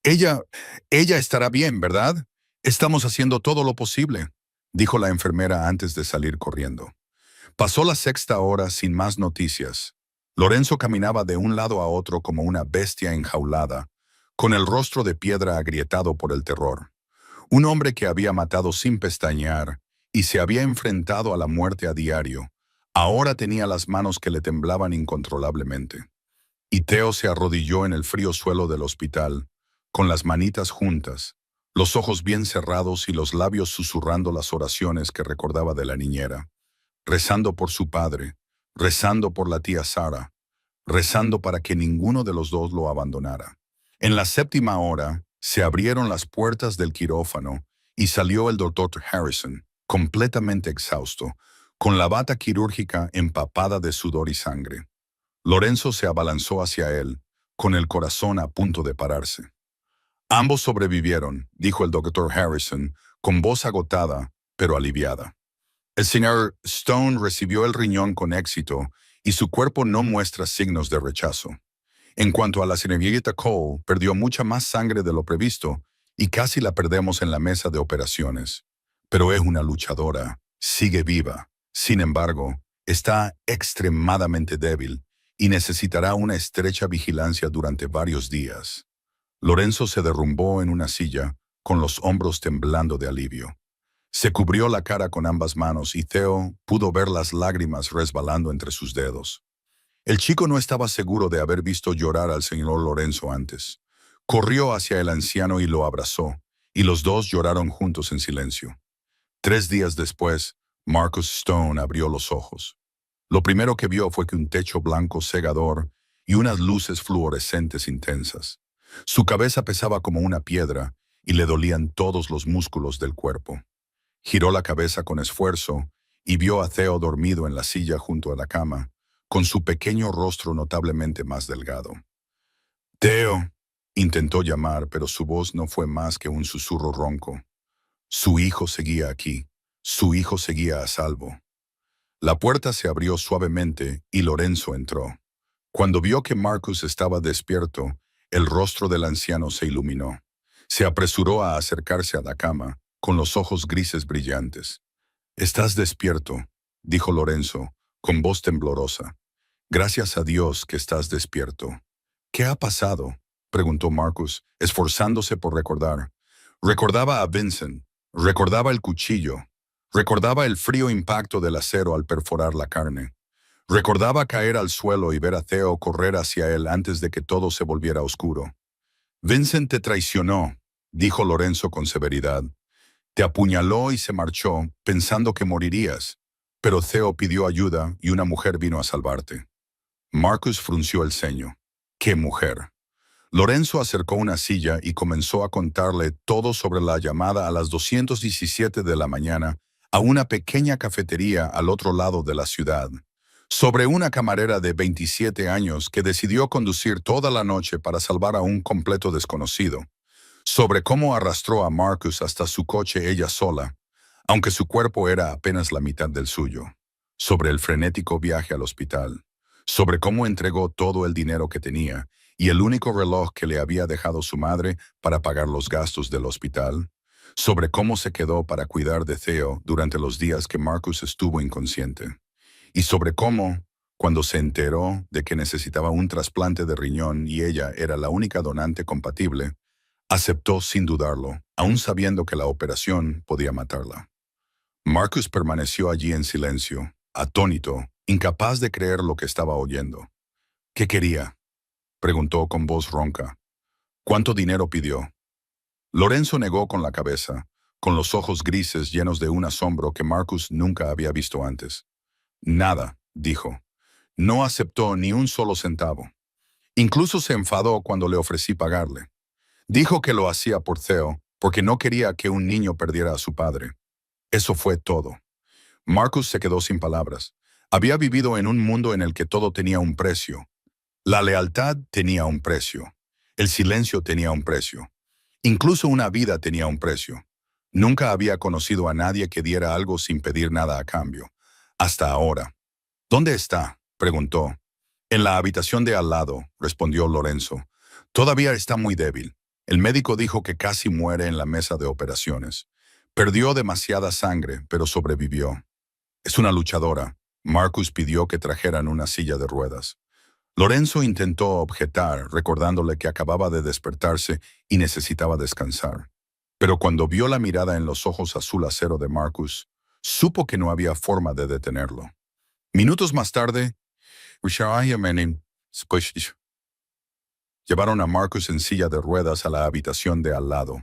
Ella, ella estará bien, ¿verdad? Estamos haciendo todo lo posible, dijo la enfermera antes de salir corriendo. Pasó la sexta hora sin más noticias. Lorenzo caminaba de un lado a otro como una bestia enjaulada, con el rostro de piedra agrietado por el terror. Un hombre que había matado sin pestañear y se había enfrentado a la muerte a diario, ahora tenía las manos que le temblaban incontrolablemente. Y Theo se arrodilló en el frío suelo del hospital, con las manitas juntas, los ojos bien cerrados y los labios susurrando las oraciones que recordaba de la niñera, rezando por su padre, rezando por la tía Sara, rezando para que ninguno de los dos lo abandonara. En la séptima hora, se abrieron las puertas del quirófano y salió el doctor Harrison, completamente exhausto, con la bata quirúrgica empapada de sudor y sangre. Lorenzo se abalanzó hacia él, con el corazón a punto de pararse. Ambos sobrevivieron, dijo el doctor Harrison, con voz agotada, pero aliviada. El señor Stone recibió el riñón con éxito y su cuerpo no muestra signos de rechazo. En cuanto a la señorita Cole, perdió mucha más sangre de lo previsto y casi la perdemos en la mesa de operaciones. Pero es una luchadora, sigue viva. Sin embargo, está extremadamente débil y necesitará una estrecha vigilancia durante varios días. Lorenzo se derrumbó en una silla, con los hombros temblando de alivio. Se cubrió la cara con ambas manos y Theo pudo ver las lágrimas resbalando entre sus dedos. El chico no estaba seguro de haber visto llorar al señor Lorenzo antes. Corrió hacia el anciano y lo abrazó, y los dos lloraron juntos en silencio. 3 días después, Marcus Stone abrió los ojos. Lo primero que vio fue que un techo blanco cegador y unas luces fluorescentes intensas. Su cabeza pesaba como una piedra y le dolían todos los músculos del cuerpo. Giró la cabeza con esfuerzo y vio a Theo dormido en la silla junto a la cama, con su pequeño rostro notablemente más delgado. «Theo», intentó llamar, pero su voz no fue más que un susurro ronco. Su hijo seguía aquí, su hijo seguía a salvo. La puerta se abrió suavemente y Lorenzo entró. Cuando vio que Marcus estaba despierto, el rostro del anciano se iluminó. Se apresuró a acercarse a la cama, con los ojos grises brillantes. «Estás despierto», dijo Lorenzo, con voz temblorosa. «Gracias a Dios que estás despierto». «¿Qué ha pasado?», preguntó Marcus, esforzándose por recordar. Recordaba a Vincent, recordaba el cuchillo, recordaba el frío impacto del acero al perforar la carne. Recordaba caer al suelo y ver a Theo correr hacia él antes de que todo se volviera oscuro. «Vincent te traicionó», dijo Lorenzo con severidad. «Te apuñaló y se marchó, pensando que morirías. Pero Theo pidió ayuda y una mujer vino a salvarte». Marcus frunció el ceño. «¿Qué mujer?». Lorenzo acercó una silla y comenzó a contarle todo sobre la llamada a las 2:17 de la mañana a una pequeña cafetería al otro lado de la ciudad. Sobre una camarera de 27 años que decidió conducir toda la noche para salvar a un completo desconocido. Sobre cómo arrastró a Marcus hasta su coche ella sola, aunque su cuerpo era apenas la mitad del suyo. Sobre el frenético viaje al hospital. Sobre cómo entregó todo el dinero que tenía y el único reloj que le había dejado su madre para pagar los gastos del hospital. Sobre cómo se quedó para cuidar de Theo durante los días que Marcus estuvo inconsciente. Y sobre cómo, cuando se enteró de que necesitaba un trasplante de riñón y ella era la única donante compatible, aceptó sin dudarlo, aun sabiendo que la operación podía matarla. Marcus permaneció allí en silencio, atónito, incapaz de creer lo que estaba oyendo. «¿Qué quería?», preguntó con voz ronca. «¿Cuánto dinero pidió?». Lorenzo negó con la cabeza, con los ojos grises llenos de un asombro que Marcus nunca había visto antes. «Nada», dijo. «No aceptó ni un solo centavo. Incluso se enfadó cuando le ofrecí pagarle. Dijo que lo hacía por Theo, porque no quería que un niño perdiera a su padre. Eso fue todo. Marcus se quedó sin palabras. Había vivido en un mundo en el que todo tenía un precio. La lealtad tenía un precio. El silencio tenía un precio. Incluso una vida tenía un precio. Nunca había conocido a nadie que diera algo sin pedir nada a cambio. Hasta ahora. ¿Dónde está?, preguntó. En la habitación de al lado, respondió Lorenzo. Todavía está muy débil. El médico dijo que casi muere en la mesa de operaciones. Perdió demasiada sangre, pero sobrevivió. Es una luchadora. Marcus pidió que trajeran una silla de ruedas. Lorenzo intentó objetar, recordándole que acababa de despertarse y necesitaba descansar. Pero cuando vio la mirada en los ojos azul acero de Marcus, supo que no había forma de detenerlo. Minutos más tarde, llevaron a Marcus en silla de ruedas a la habitación de al lado.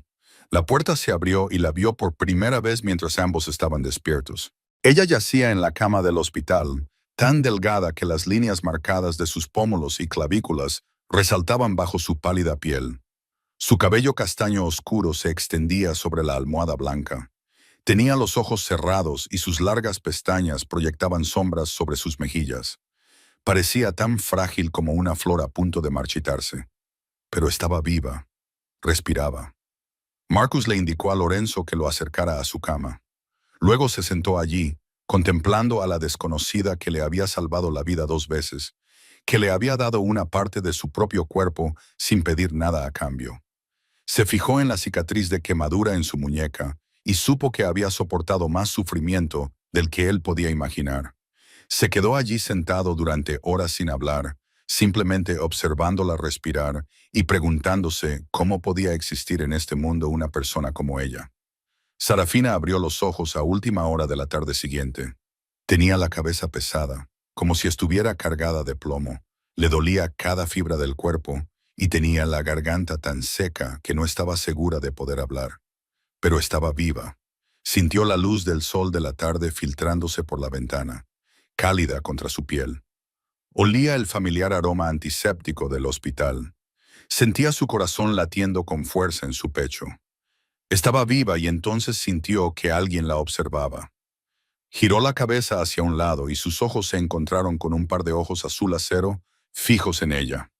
La puerta se abrió y la vio por primera vez mientras ambos estaban despiertos. Ella yacía en la cama del hospital, tan delgada que las líneas marcadas de sus pómulos y clavículas resaltaban bajo su pálida piel. Su cabello castaño oscuro se extendía sobre la almohada blanca. Tenía los ojos cerrados y sus largas pestañas proyectaban sombras sobre sus mejillas. Parecía tan frágil como una flor a punto de marchitarse. Pero estaba viva. Respiraba. Marcus le indicó a Lorenzo que lo acercara a su cama. Luego se sentó allí, contemplando a la desconocida que le había salvado la vida 2 veces, que le había dado una parte de su propio cuerpo sin pedir nada a cambio. Se fijó en la cicatriz de quemadura en su muñeca y supo que había soportado más sufrimiento del que él podía imaginar. Se quedó allí sentado durante horas sin hablar, simplemente observándola respirar y preguntándose cómo podía existir en este mundo una persona como ella. Sarafina abrió los ojos a última hora de la tarde siguiente. Tenía la cabeza pesada, como si estuviera cargada de plomo. Le dolía cada fibra del cuerpo y tenía la garganta tan seca que no estaba segura de poder hablar. Pero estaba viva. Sintió la luz del sol de la tarde filtrándose por la ventana, cálida contra su piel. Olía el familiar aroma antiséptico del hospital. Sentía su corazón latiendo con fuerza en su pecho. Estaba viva y entonces sintió que alguien la observaba. Giró la cabeza hacia un lado y sus ojos se encontraron con un par de ojos azul acero fijos en ella.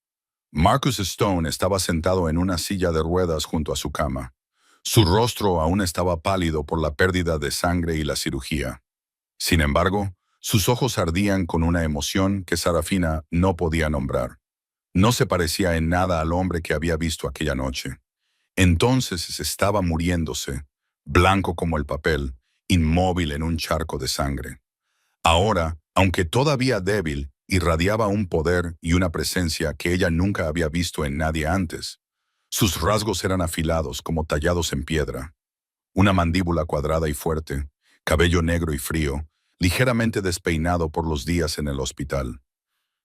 Marcus Stone estaba sentado en una silla de ruedas junto a su cama. Su rostro aún estaba pálido por la pérdida de sangre y la cirugía. Sin embargo, sus ojos ardían con una emoción que Sarafina no podía nombrar. No se parecía en nada al hombre que había visto aquella noche. Entonces estaba muriéndose, blanco como el papel, inmóvil en un charco de sangre. Ahora, aunque todavía débil, irradiaba un poder y una presencia que ella nunca había visto en nadie antes. Sus rasgos eran afilados como tallados en piedra. Una mandíbula cuadrada y fuerte, cabello negro y frío, ligeramente despeinado por los días en el hospital.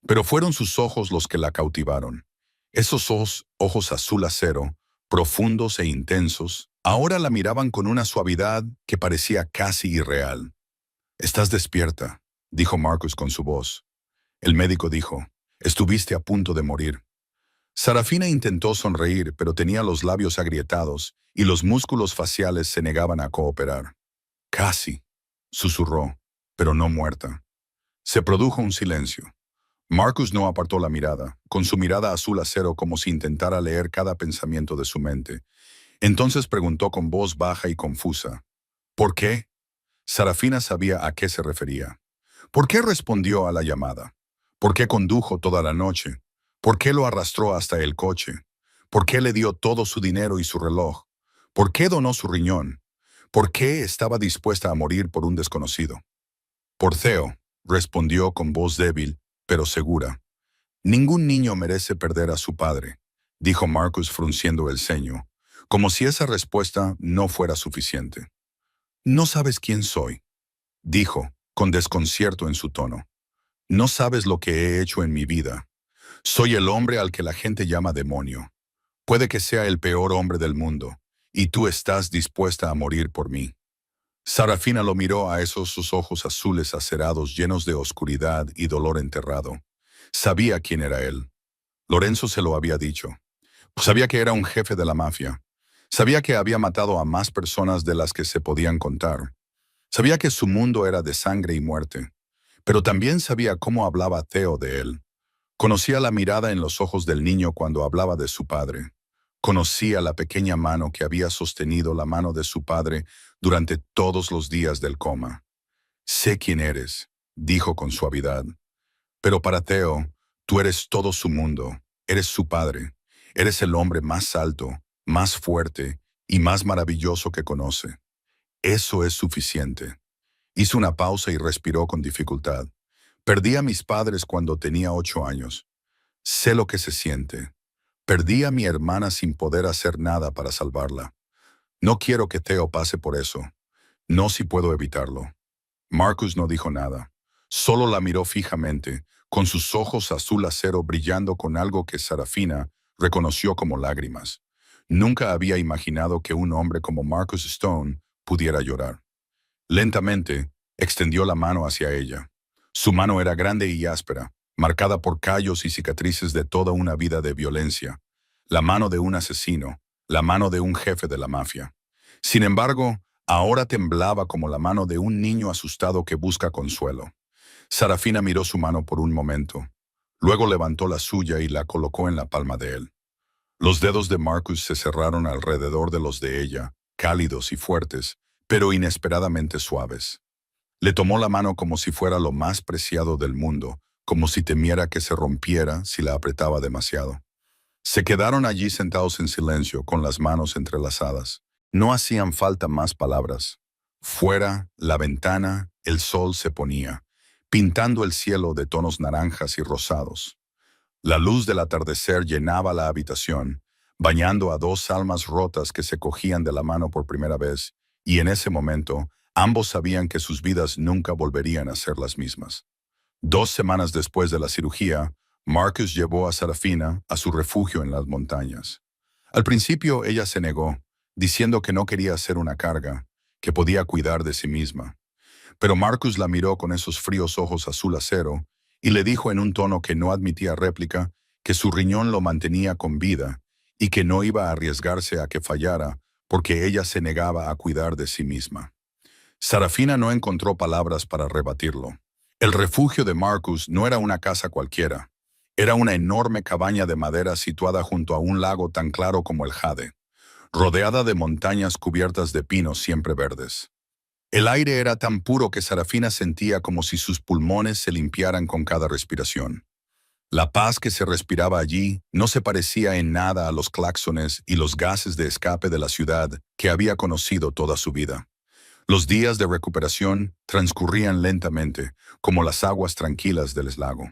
Pero fueron sus ojos los que la cautivaron. Esos ojos azul acero, profundos e intensos, ahora la miraban con una suavidad que parecía casi irreal. «Estás despierta», dijo Marcus con su voz. El médico dijo, «Estuviste a punto de morir». Sarafina intentó sonreír, pero tenía los labios agrietados y los músculos faciales se negaban a cooperar. «Casi», susurró, «pero no muerta». Se produjo un silencio. Marcus no apartó la mirada, con su mirada azul acero como si intentara leer cada pensamiento de su mente. Entonces preguntó con voz baja y confusa, «¿Por qué?». Sarafina sabía a qué se refería. ¿Por qué respondió a la llamada? ¿Por qué condujo toda la noche? ¿Por qué lo arrastró hasta el coche? ¿Por qué le dio todo su dinero y su reloj? ¿Por qué donó su riñón? ¿Por qué estaba dispuesta a morir por un desconocido? «Por Theo», respondió con voz débil, pero segura. «Ningún niño merece perder a su padre», dijo Marcus frunciendo el ceño, como si esa respuesta no fuera suficiente. «No sabes quién soy», dijo, con desconcierto en su tono. «No sabes lo que he hecho en mi vida. Soy el hombre al que la gente llama demonio. Puede que sea el peor hombre del mundo, y tú estás dispuesta a morir por mí». Sarafina lo miró a esos sus ojos azules acerados llenos de oscuridad y dolor enterrado. Sabía quién era él. Lorenzo se lo había dicho. Sabía que era un jefe de la mafia. Sabía que había matado a más personas de las que se podían contar. Sabía que su mundo era de sangre y muerte, pero también sabía cómo hablaba Theo de él. Conocía la mirada en los ojos del niño cuando hablaba de su padre. Conocía la pequeña mano que había sostenido la mano de su padre durante todos los días del coma. Sé quién eres, dijo con suavidad. Pero para Theo, tú eres todo su mundo, eres su padre, eres el hombre más alto, más fuerte y más maravilloso que conoce. Eso es suficiente. Hizo una pausa y respiró con dificultad. Perdí a mis padres cuando tenía 8 años. Sé lo que se siente. Perdí a mi hermana sin poder hacer nada para salvarla. No quiero que Theo pase por eso. No si puedo evitarlo. Marcus no dijo nada. Solo la miró fijamente, con sus ojos azul acero brillando con algo que Sarafina reconoció como lágrimas. Nunca había imaginado que un hombre como Marcus Stone pudiera llorar. Lentamente, extendió la mano hacia ella. Su mano era grande y áspera, marcada por callos y cicatrices de toda una vida de violencia. La mano de un asesino, la mano de un jefe de la mafia. Sin embargo, ahora temblaba como la mano de un niño asustado que busca consuelo. Sarafina miró su mano por un momento. Luego levantó la suya y la colocó en la palma de él. Los dedos de Marcus se cerraron alrededor de los de ella, cálidos y fuertes, pero inesperadamente suaves. Le tomó la mano como si fuera lo más preciado del mundo, como si temiera que se rompiera si la apretaba demasiado. Se quedaron allí sentados en silencio, con las manos entrelazadas. No hacían falta más palabras. Fuera, la ventana, el sol se ponía, pintando el cielo de tonos naranjas y rosados. La luz del atardecer llenaba la habitación, bañando a dos almas rotas que se cogían de la mano por primera vez, y en ese momento, ambos sabían que sus vidas nunca volverían a ser las mismas. 2 semanas después de la cirugía, Marcus llevó a Sarafina a su refugio en las montañas. Al principio ella se negó, diciendo que no quería ser una carga, que podía cuidar de sí misma. Pero Marcus la miró con esos fríos ojos azul acero y le dijo en un tono que no admitía réplica que su riñón lo mantenía con vida y que no iba a arriesgarse a que fallara porque ella se negaba a cuidar de sí misma. Sarafina no encontró palabras para rebatirlo. El refugio de Marcus no era una casa cualquiera. Era una enorme cabaña de madera situada junto a un lago tan claro como el Jade, rodeada de montañas cubiertas de pinos siempre verdes. El aire era tan puro que Sarafina sentía como si sus pulmones se limpiaran con cada respiración. La paz que se respiraba allí no se parecía en nada a los claxones y los gases de escape de la ciudad que había conocido toda su vida. Los días de recuperación transcurrían lentamente, como las aguas tranquilas del lago.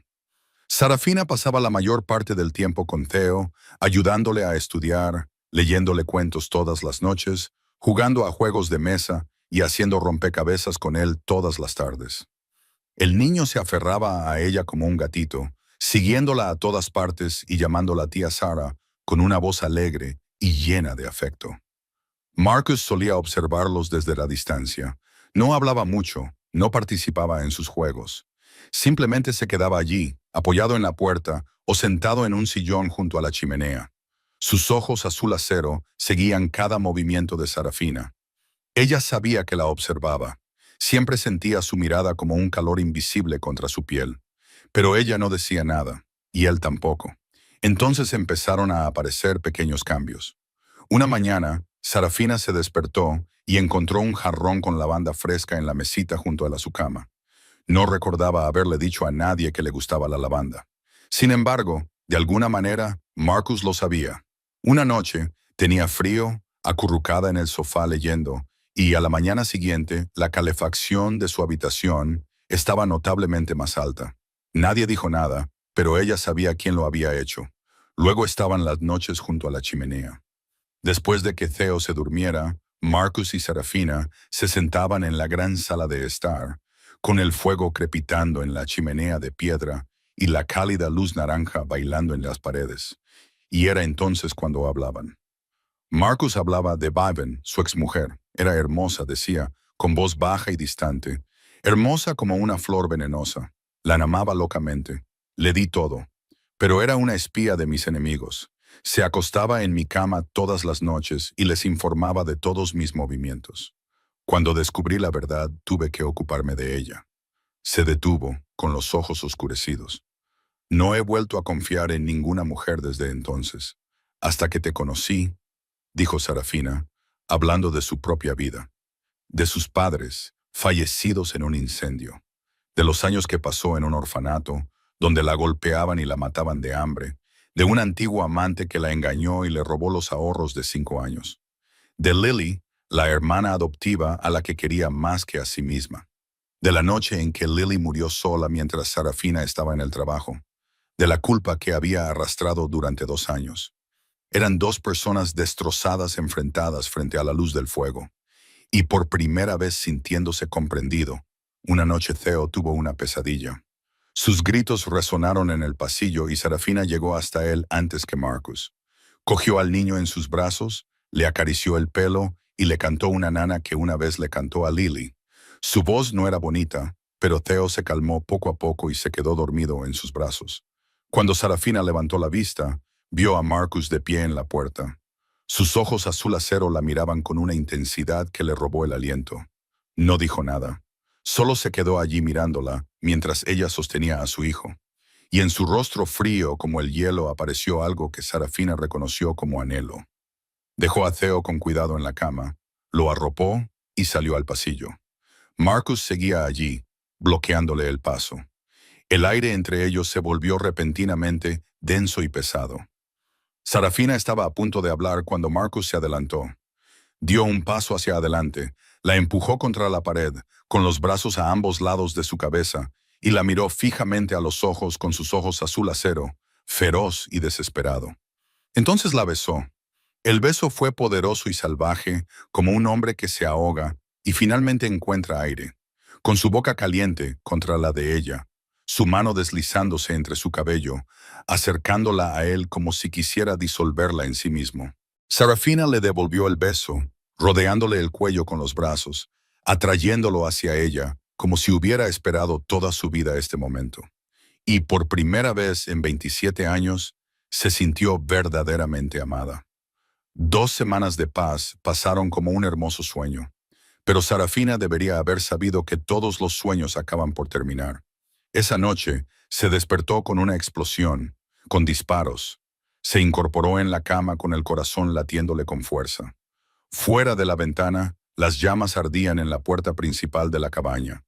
Sarafina pasaba la mayor parte del tiempo con Theo, ayudándole a estudiar, leyéndole cuentos todas las noches, jugando a juegos de mesa y haciendo rompecabezas con él todas las tardes. El niño se aferraba a ella como un gatito, siguiéndola a todas partes y llamándola tía Sara con una voz alegre y llena de afecto. Marcus solía observarlos desde la distancia. No hablaba mucho, no participaba en sus juegos. Simplemente se quedaba allí, apoyado en la puerta o sentado en un sillón junto a la chimenea. Sus ojos azul acero seguían cada movimiento de Sarafina. Ella sabía que la observaba. Siempre sentía su mirada como un calor invisible contra su piel. Pero ella no decía nada, y él tampoco. Entonces empezaron a aparecer pequeños cambios. Una mañana, Sarafina se despertó y encontró un jarrón con lavanda fresca en la mesita junto a su cama. No recordaba haberle dicho a nadie que le gustaba la lavanda. Sin embargo, de alguna manera, Marcus lo sabía. Una noche, tenía frío, acurrucada en el sofá leyendo, y a la mañana siguiente, la calefacción de su habitación estaba notablemente más alta. Nadie dijo nada, pero ella sabía quién lo había hecho. Luego estaban las noches junto a la chimenea. Después de que Theo se durmiera, Marcus y Sarafina se sentaban en la gran sala de estar, con el fuego crepitando en la chimenea de piedra y la cálida luz naranja bailando en las paredes. Y era entonces cuando hablaban. Marcus hablaba de Vivian, su exmujer. Era hermosa, decía, con voz baja y distante. Hermosa como una flor venenosa. La amaba locamente. Le di todo. Pero era una espía de mis enemigos. Se acostaba en mi cama todas las noches y les informaba de todos mis movimientos. Cuando descubrí la verdad, tuve que ocuparme de ella. Se detuvo, con los ojos oscurecidos. No he vuelto a confiar en ninguna mujer desde entonces. Hasta que te conocí, dijo Sarafina, hablando de su propia vida, de sus padres, fallecidos en un incendio, de los años que pasó en un orfanato, donde la golpeaban y la mataban de hambre, de un antiguo amante que la engañó y le robó los ahorros de 5 años, de Lily, la hermana adoptiva a la que quería más que a sí misma, de la noche en que Lily murió sola mientras Sarafina estaba en el trabajo, de la culpa que había arrastrado durante 2 años. Eran dos personas destrozadas enfrentadas frente a la luz del fuego, y por primera vez sintiéndose comprendido, una noche Theo tuvo una pesadilla. Sus gritos resonaron en el pasillo y Sarafina llegó hasta él antes que Marcus. Cogió al niño en sus brazos, le acarició el pelo y le cantó una nana que una vez le cantó a Lily. Su voz no era bonita, pero Theo se calmó poco a poco y se quedó dormido en sus brazos. Cuando Sarafina levantó la vista, vio a Marcus de pie en la puerta. Sus ojos azul acero la miraban con una intensidad que le robó el aliento. No dijo nada. Solo se quedó allí mirándola mientras ella sostenía a su hijo. Y en su rostro frío como el hielo apareció algo que Sarafina reconoció como anhelo. Dejó a Theo con cuidado en la cama, lo arropó y salió al pasillo. Marcus seguía allí, bloqueándole el paso. El aire entre ellos se volvió repentinamente denso y pesado. Sarafina estaba a punto de hablar cuando Marcus se adelantó. Dio un paso hacia adelante, la empujó contra la pared, con los brazos a ambos lados de su cabeza, y la miró fijamente a los ojos con sus ojos azul acero, feroz y desesperado. Entonces la besó. El beso fue poderoso y salvaje, como un hombre que se ahoga y finalmente encuentra aire, con su boca caliente contra la de ella, su mano deslizándose entre su cabello, acercándola a él como si quisiera disolverla en sí mismo. Sarafina le devolvió el beso, rodeándole el cuello con los brazos, atrayéndolo hacia ella, como si hubiera esperado toda su vida este momento. Y por primera vez en 27 años, se sintió verdaderamente amada. 2 semanas de paz pasaron como un hermoso sueño, pero Sarafina debería haber sabido que todos los sueños acaban por terminar. Esa noche se despertó con una explosión, con disparos. Se incorporó en la cama con el corazón latiéndole con fuerza. Fuera de la ventana, las llamas ardían en la puerta principal de la cabaña.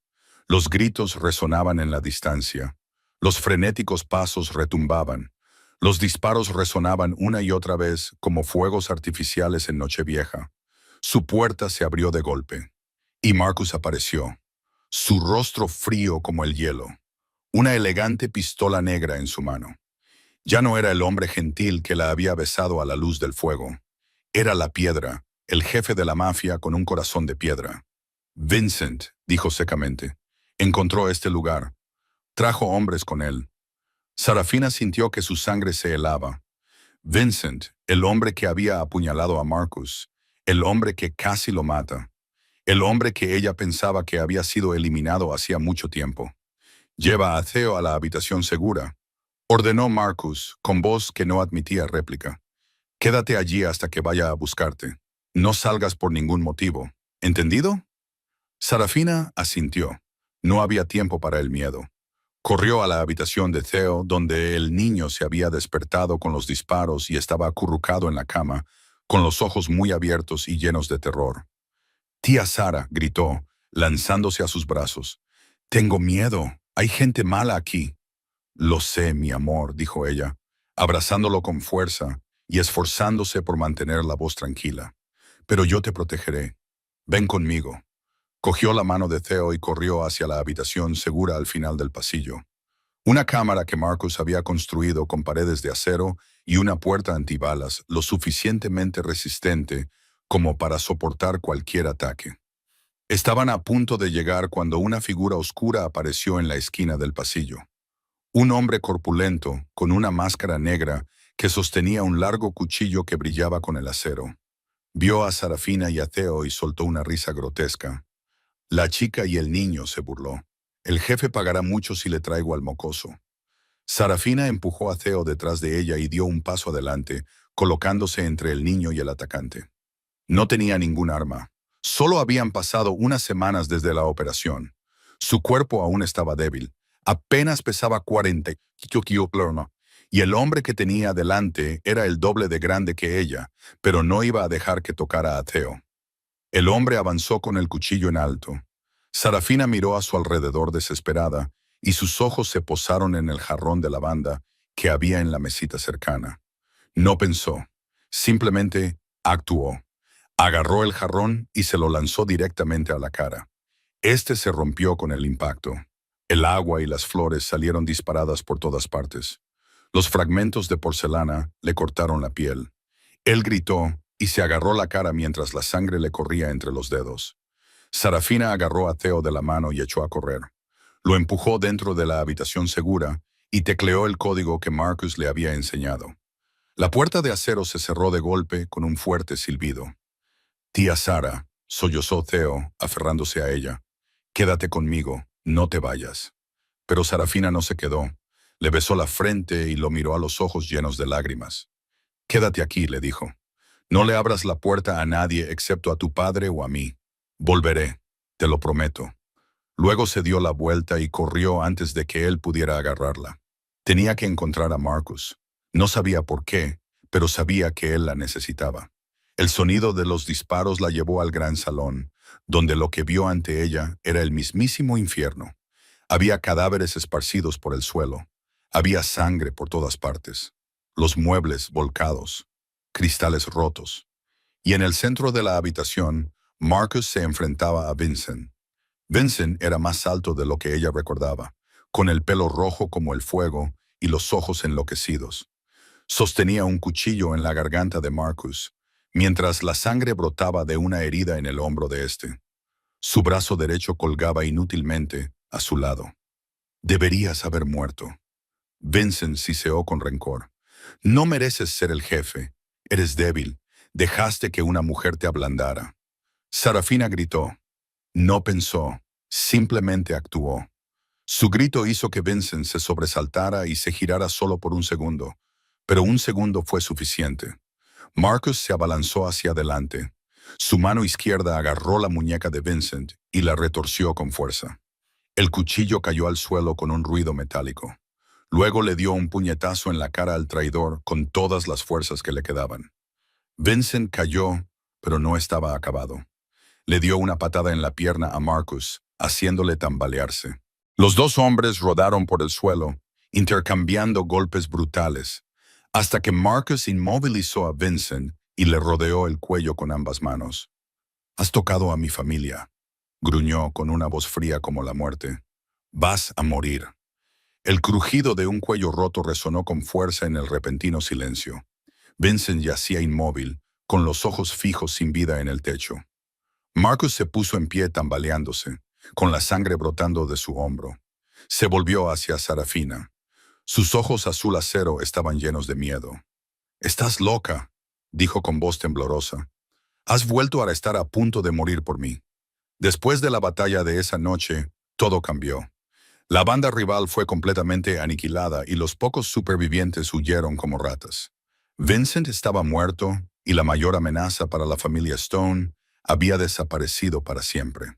Los gritos resonaban en la distancia. Los frenéticos pasos retumbaban. Los disparos resonaban una y otra vez como fuegos artificiales en Nochevieja. Su puerta se abrió de golpe. Y Marcus apareció, su rostro frío como el hielo, una elegante pistola negra en su mano. Ya no era el hombre gentil que la había besado a la luz del fuego. Era la piedra, el jefe de la mafia con un corazón de piedra. Vincent, dijo secamente, encontró este lugar. Trajo hombres con él. Sarafina sintió que su sangre se helaba. Vincent, el hombre que había apuñalado a Marcus, el hombre que casi lo mata, el hombre que ella pensaba que había sido eliminado hacía mucho tiempo. Lleva a Theo a la habitación segura, ordenó Marcus con voz que no admitía réplica. Quédate allí hasta que vaya a buscarte. No salgas por ningún motivo. ¿Entendido? Sarafina asintió. No había tiempo para el miedo. Corrió a la habitación de Theo, donde el niño se había despertado con los disparos y estaba acurrucado en la cama, con los ojos muy abiertos y llenos de terror. Tía Sara, gritó, lanzándose a sus brazos. Tengo miedo. Hay gente mala aquí. Lo sé, mi amor, dijo ella, abrazándolo con fuerza y esforzándose por mantener la voz tranquila. Pero yo te protegeré. Ven conmigo. Cogió la mano de Theo y corrió hacia la habitación segura al final del pasillo. Una cámara que Marcus había construido con paredes de acero y una puerta antibalas lo suficientemente resistente como para soportar cualquier ataque. Estaban a punto de llegar cuando una figura oscura apareció en la esquina del pasillo. Un hombre corpulento, con una máscara negra, que sostenía un largo cuchillo que brillaba con el acero. Vio a Sarafina y a Theo y soltó una risa grotesca. La chica y el niño, se burló. El jefe pagará mucho si le traigo al mocoso. Sarafina empujó a Theo detrás de ella y dio un paso adelante, colocándose entre el niño y el atacante. No tenía ningún arma, Solo habían pasado unas semanas desde la operación. Su cuerpo aún estaba débil. Apenas pesaba 40 kilos, y el hombre que tenía delante era el doble de grande que ella, pero no iba a dejar que tocara a Theo. El hombre avanzó con el cuchillo en alto. Sarafina miró a su alrededor desesperada, y sus ojos se posaron en el jarrón de lavanda que había en la mesita cercana. No pensó, simplemente actuó. Agarró el jarrón y se lo lanzó directamente a la cara. Este se rompió con el impacto. El agua y las flores salieron disparadas por todas partes. Los fragmentos de porcelana le cortaron la piel. Él gritó y se agarró la cara mientras la sangre le corría entre los dedos. Sarafina agarró a Theo de la mano y echó a correr. Lo empujó dentro de la habitación segura y tecleó el código que Marcus le había enseñado. La puerta de acero se cerró de golpe con un fuerte silbido. «Tía Sara», sollozó Theo, aferrándose a ella. «Quédate conmigo, no te vayas». Pero Sarafina no se quedó. Le besó la frente y lo miró a los ojos llenos de lágrimas. «Quédate aquí», le dijo. «No le abras la puerta a nadie excepto a tu padre o a mí. Volveré, te lo prometo». Luego se dio la vuelta y corrió antes de que él pudiera agarrarla. Tenía que encontrar a Marcus. No sabía por qué, pero sabía que él la necesitaba. El sonido de los disparos la llevó al gran salón, donde lo que vio ante ella era el mismísimo infierno. Había cadáveres esparcidos por el suelo. Había sangre por todas partes. Los muebles volcados. Cristales rotos. Y en el centro de la habitación, Marcus se enfrentaba a Vincent. Vincent era más alto de lo que ella recordaba, con el pelo rojo como el fuego y los ojos enloquecidos. Sostenía un cuchillo en la garganta de Marcus, mientras la sangre brotaba de una herida en el hombro de éste. Su brazo derecho colgaba inútilmente a su lado. «Deberías haber muerto». Vincent siseó con rencor. «No mereces ser el jefe. Eres débil. Dejaste que una mujer te ablandara». Sarafina gritó. No pensó, simplemente actuó. Su grito hizo que Vincent se sobresaltara y se girara solo por un segundo, pero un segundo fue suficiente. Marcus se abalanzó hacia adelante. Su mano izquierda agarró la muñeca de Vincent y la retorció con fuerza. El cuchillo cayó al suelo con un ruido metálico. Luego le dio un puñetazo en la cara al traidor con todas las fuerzas que le quedaban. Vincent cayó, pero no estaba acabado. Le dio una patada en la pierna a Marcus, haciéndole tambalearse. Los dos hombres rodaron por el suelo, intercambiando golpes brutales, hasta que Marcus inmovilizó a Vincent y le rodeó el cuello con ambas manos. «Has tocado a mi familia», gruñó con una voz fría como la muerte. «Vas a morir». El crujido de un cuello roto resonó con fuerza en el repentino silencio. Vincent yacía inmóvil, con los ojos fijos sin vida en el techo. Marcus se puso en pie tambaleándose, con la sangre brotando de su hombro. Se volvió hacia Sarafina. Sus ojos azul acero estaban llenos de miedo. «Estás loca», dijo con voz temblorosa. «Has vuelto a estar a punto de morir por mí». Después de la batalla de esa noche, todo cambió. La banda rival fue completamente aniquilada y los pocos supervivientes huyeron como ratas. Vincent estaba muerto y la mayor amenaza para la familia Stone había desaparecido para siempre.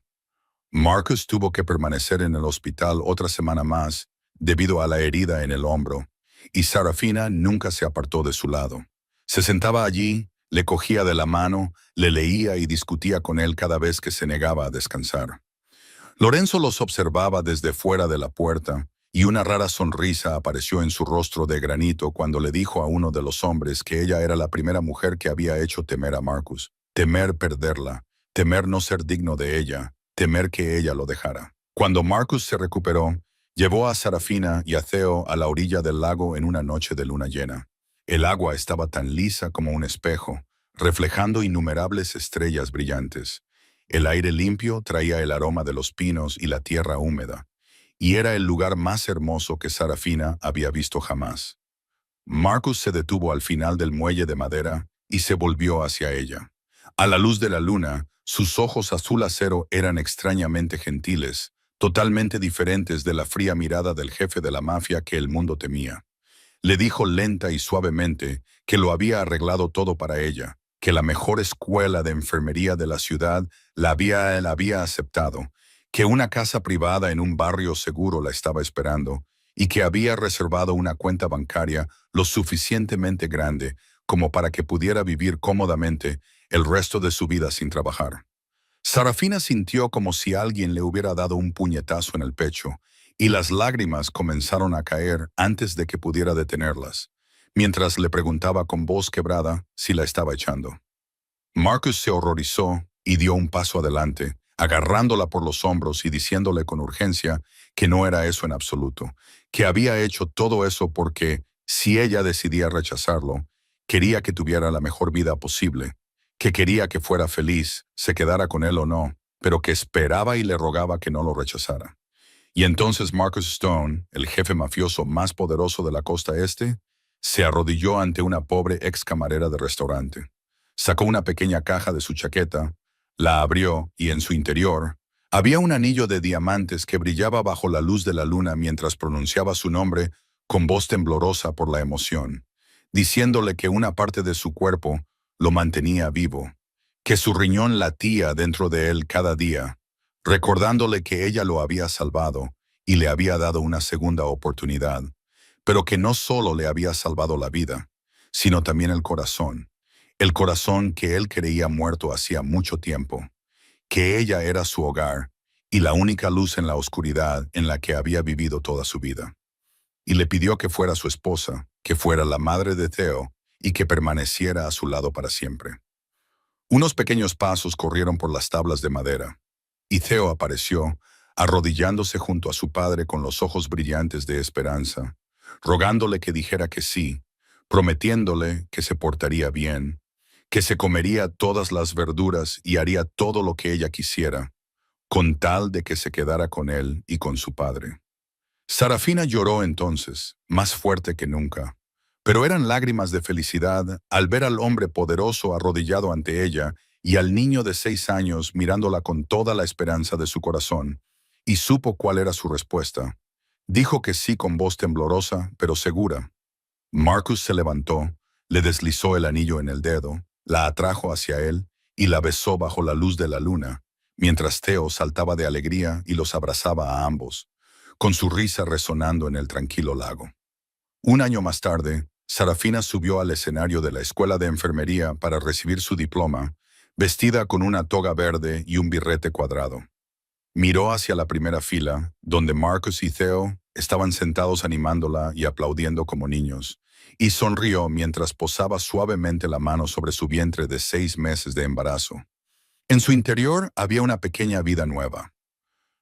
Marcus tuvo que permanecer en el hospital otra semana más debido a la herida en el hombro, y Sarafina nunca se apartó de su lado. Se sentaba allí, le cogía de la mano, le leía y discutía con él cada vez que se negaba a descansar. Lorenzo los observaba desde fuera de la puerta, y una rara sonrisa apareció en su rostro de granito cuando le dijo a uno de los hombres que ella era la primera mujer que había hecho temer a Marcus. Temer perderla, temer no ser digno de ella, temer que ella lo dejara. Cuando Marcus se recuperó, llevó a Sarafina y a Theo a la orilla del lago en una noche de luna llena. El agua estaba tan lisa como un espejo, reflejando innumerables estrellas brillantes. El aire limpio traía el aroma de los pinos y la tierra húmeda, y era el lugar más hermoso que Sarafina había visto jamás. Marcus se detuvo al final del muelle de madera y se volvió hacia ella. A la luz de la luna, sus ojos azul acero eran extrañamente gentiles, totalmente diferentes de la fría mirada del jefe de la mafia que el mundo temía. Le dijo lenta y suavemente que lo había arreglado todo para ella, que la mejor escuela de enfermería de la ciudad la había aceptado, que una casa privada en un barrio seguro la estaba esperando y que había reservado una cuenta bancaria lo suficientemente grande como para que pudiera vivir cómodamente el resto de su vida sin trabajar. Sarafina sintió como si alguien le hubiera dado un puñetazo en el pecho, y las lágrimas comenzaron a caer antes de que pudiera detenerlas, mientras le preguntaba con voz quebrada si la estaba echando. Marcus se horrorizó y dio un paso adelante, agarrándola por los hombros y diciéndole con urgencia que no era eso en absoluto, que había hecho todo eso porque, si ella decidía rechazarlo, quería que tuviera la mejor vida posible, que quería que fuera feliz, se quedara con él o no, pero que esperaba y le rogaba que no lo rechazara. Y entonces Marcus Stone, el jefe mafioso más poderoso de la costa este, se arrodilló ante una pobre ex camarera de restaurante. Sacó una pequeña caja de su chaqueta, la abrió y en su interior había un anillo de diamantes que brillaba bajo la luz de la luna mientras pronunciaba su nombre con voz temblorosa por la emoción, diciéndole que una parte de su cuerpo lo mantenía vivo, que su riñón latía dentro de él cada día, recordándole que ella lo había salvado y le había dado una segunda oportunidad, pero que no solo le había salvado la vida, sino también el corazón que él creía muerto hacía mucho tiempo, que ella era su hogar y la única luz en la oscuridad en la que había vivido toda su vida. Y le pidió que fuera su esposa, que fuera la madre de Theo y que permaneciera a su lado para siempre. Unos pequeños pasos corrieron por las tablas de madera, y Theo apareció, arrodillándose junto a su padre con los ojos brillantes de esperanza, rogándole que dijera que sí, prometiéndole que se portaría bien, que se comería todas las verduras y haría todo lo que ella quisiera, con tal de que se quedara con él y con su padre. Sarafina lloró entonces, más fuerte que nunca, pero eran lágrimas de felicidad al ver al hombre poderoso arrodillado ante ella y al niño de 6 años mirándola con toda la esperanza de su corazón, y supo cuál era su respuesta. Dijo que sí con voz temblorosa, pero segura. Marcus se levantó, le deslizó el anillo en el dedo, la atrajo hacia él y la besó bajo la luz de la luna, mientras Theo saltaba de alegría y los abrazaba a ambos, con su risa resonando en el tranquilo lago. Un año más tarde, Sarafina subió al escenario de la escuela de enfermería para recibir su diploma, vestida con una toga verde y un birrete cuadrado. Miró hacia la primera fila, donde Marcus y Theo estaban sentados animándola y aplaudiendo como niños, y sonrió mientras posaba suavemente la mano sobre su vientre de 6 meses de embarazo. En su interior había una pequeña vida nueva,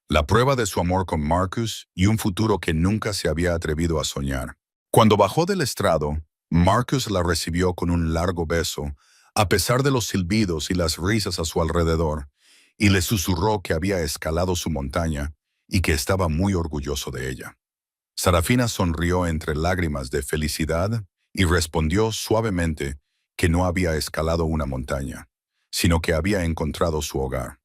la prueba de su amor con Marcus y un futuro que nunca se había atrevido a soñar. Cuando bajó del estrado, Marcus la recibió con un largo beso, a pesar de los silbidos y las risas a su alrededor, y le susurró que había escalado su montaña y que estaba muy orgulloso de ella. Sarafina sonrió entre lágrimas de felicidad y respondió suavemente que no había escalado una montaña, sino que había encontrado su hogar.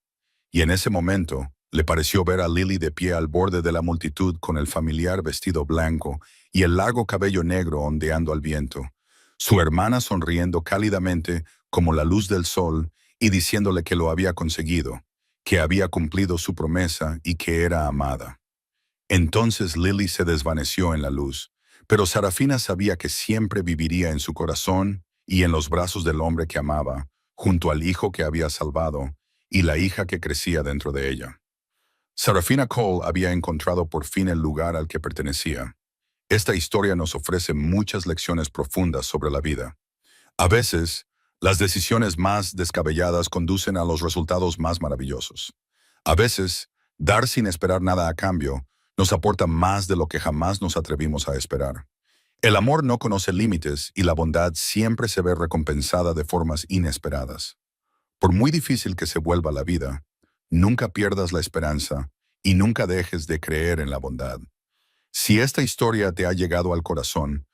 Y en ese momento, le pareció ver a Lily de pie al borde de la multitud con el familiar vestido blanco y el largo cabello negro ondeando al viento, su hermana sonriendo cálidamente como la luz del sol y diciéndole que lo había conseguido, que había cumplido su promesa y que era amada. Entonces Lily se desvaneció en la luz, pero Sarafina sabía que siempre viviría en su corazón y en los brazos del hombre que amaba, junto al hijo que había salvado y la hija que crecía dentro de ella. Sarafina Cole había encontrado por fin el lugar al que pertenecía. Esta historia nos ofrece muchas lecciones profundas sobre la vida. A veces, las decisiones más descabelladas conducen a los resultados más maravillosos. A veces, dar sin esperar nada a cambio nos aporta más de lo que jamás nos atrevimos a esperar. El amor no conoce límites y la bondad siempre se ve recompensada de formas inesperadas. Por muy difícil que se vuelva la vida, nunca pierdas la esperanza y nunca dejes de creer en la bondad. Si esta historia te ha llegado al corazón,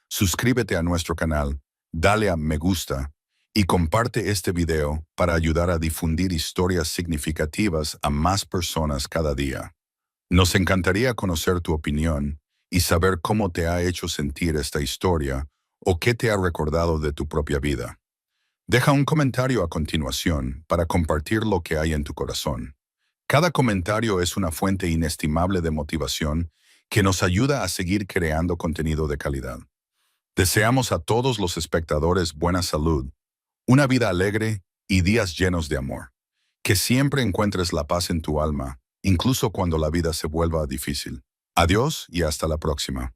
suscríbete a nuestro canal, dale a me gusta y comparte este video para ayudar a difundir historias significativas a más personas cada día. Nos encantaría conocer tu opinión y saber cómo te ha hecho sentir esta historia o qué te ha recordado de tu propia vida. Deja un comentario a continuación para compartir lo que hay en tu corazón. Cada comentario es una fuente inestimable de motivación que nos ayuda a seguir creando contenido de calidad. Deseamos a todos los espectadores buena salud, una vida alegre y días llenos de amor. Que siempre encuentres la paz en tu alma, incluso cuando la vida se vuelva difícil. Adiós y hasta la próxima.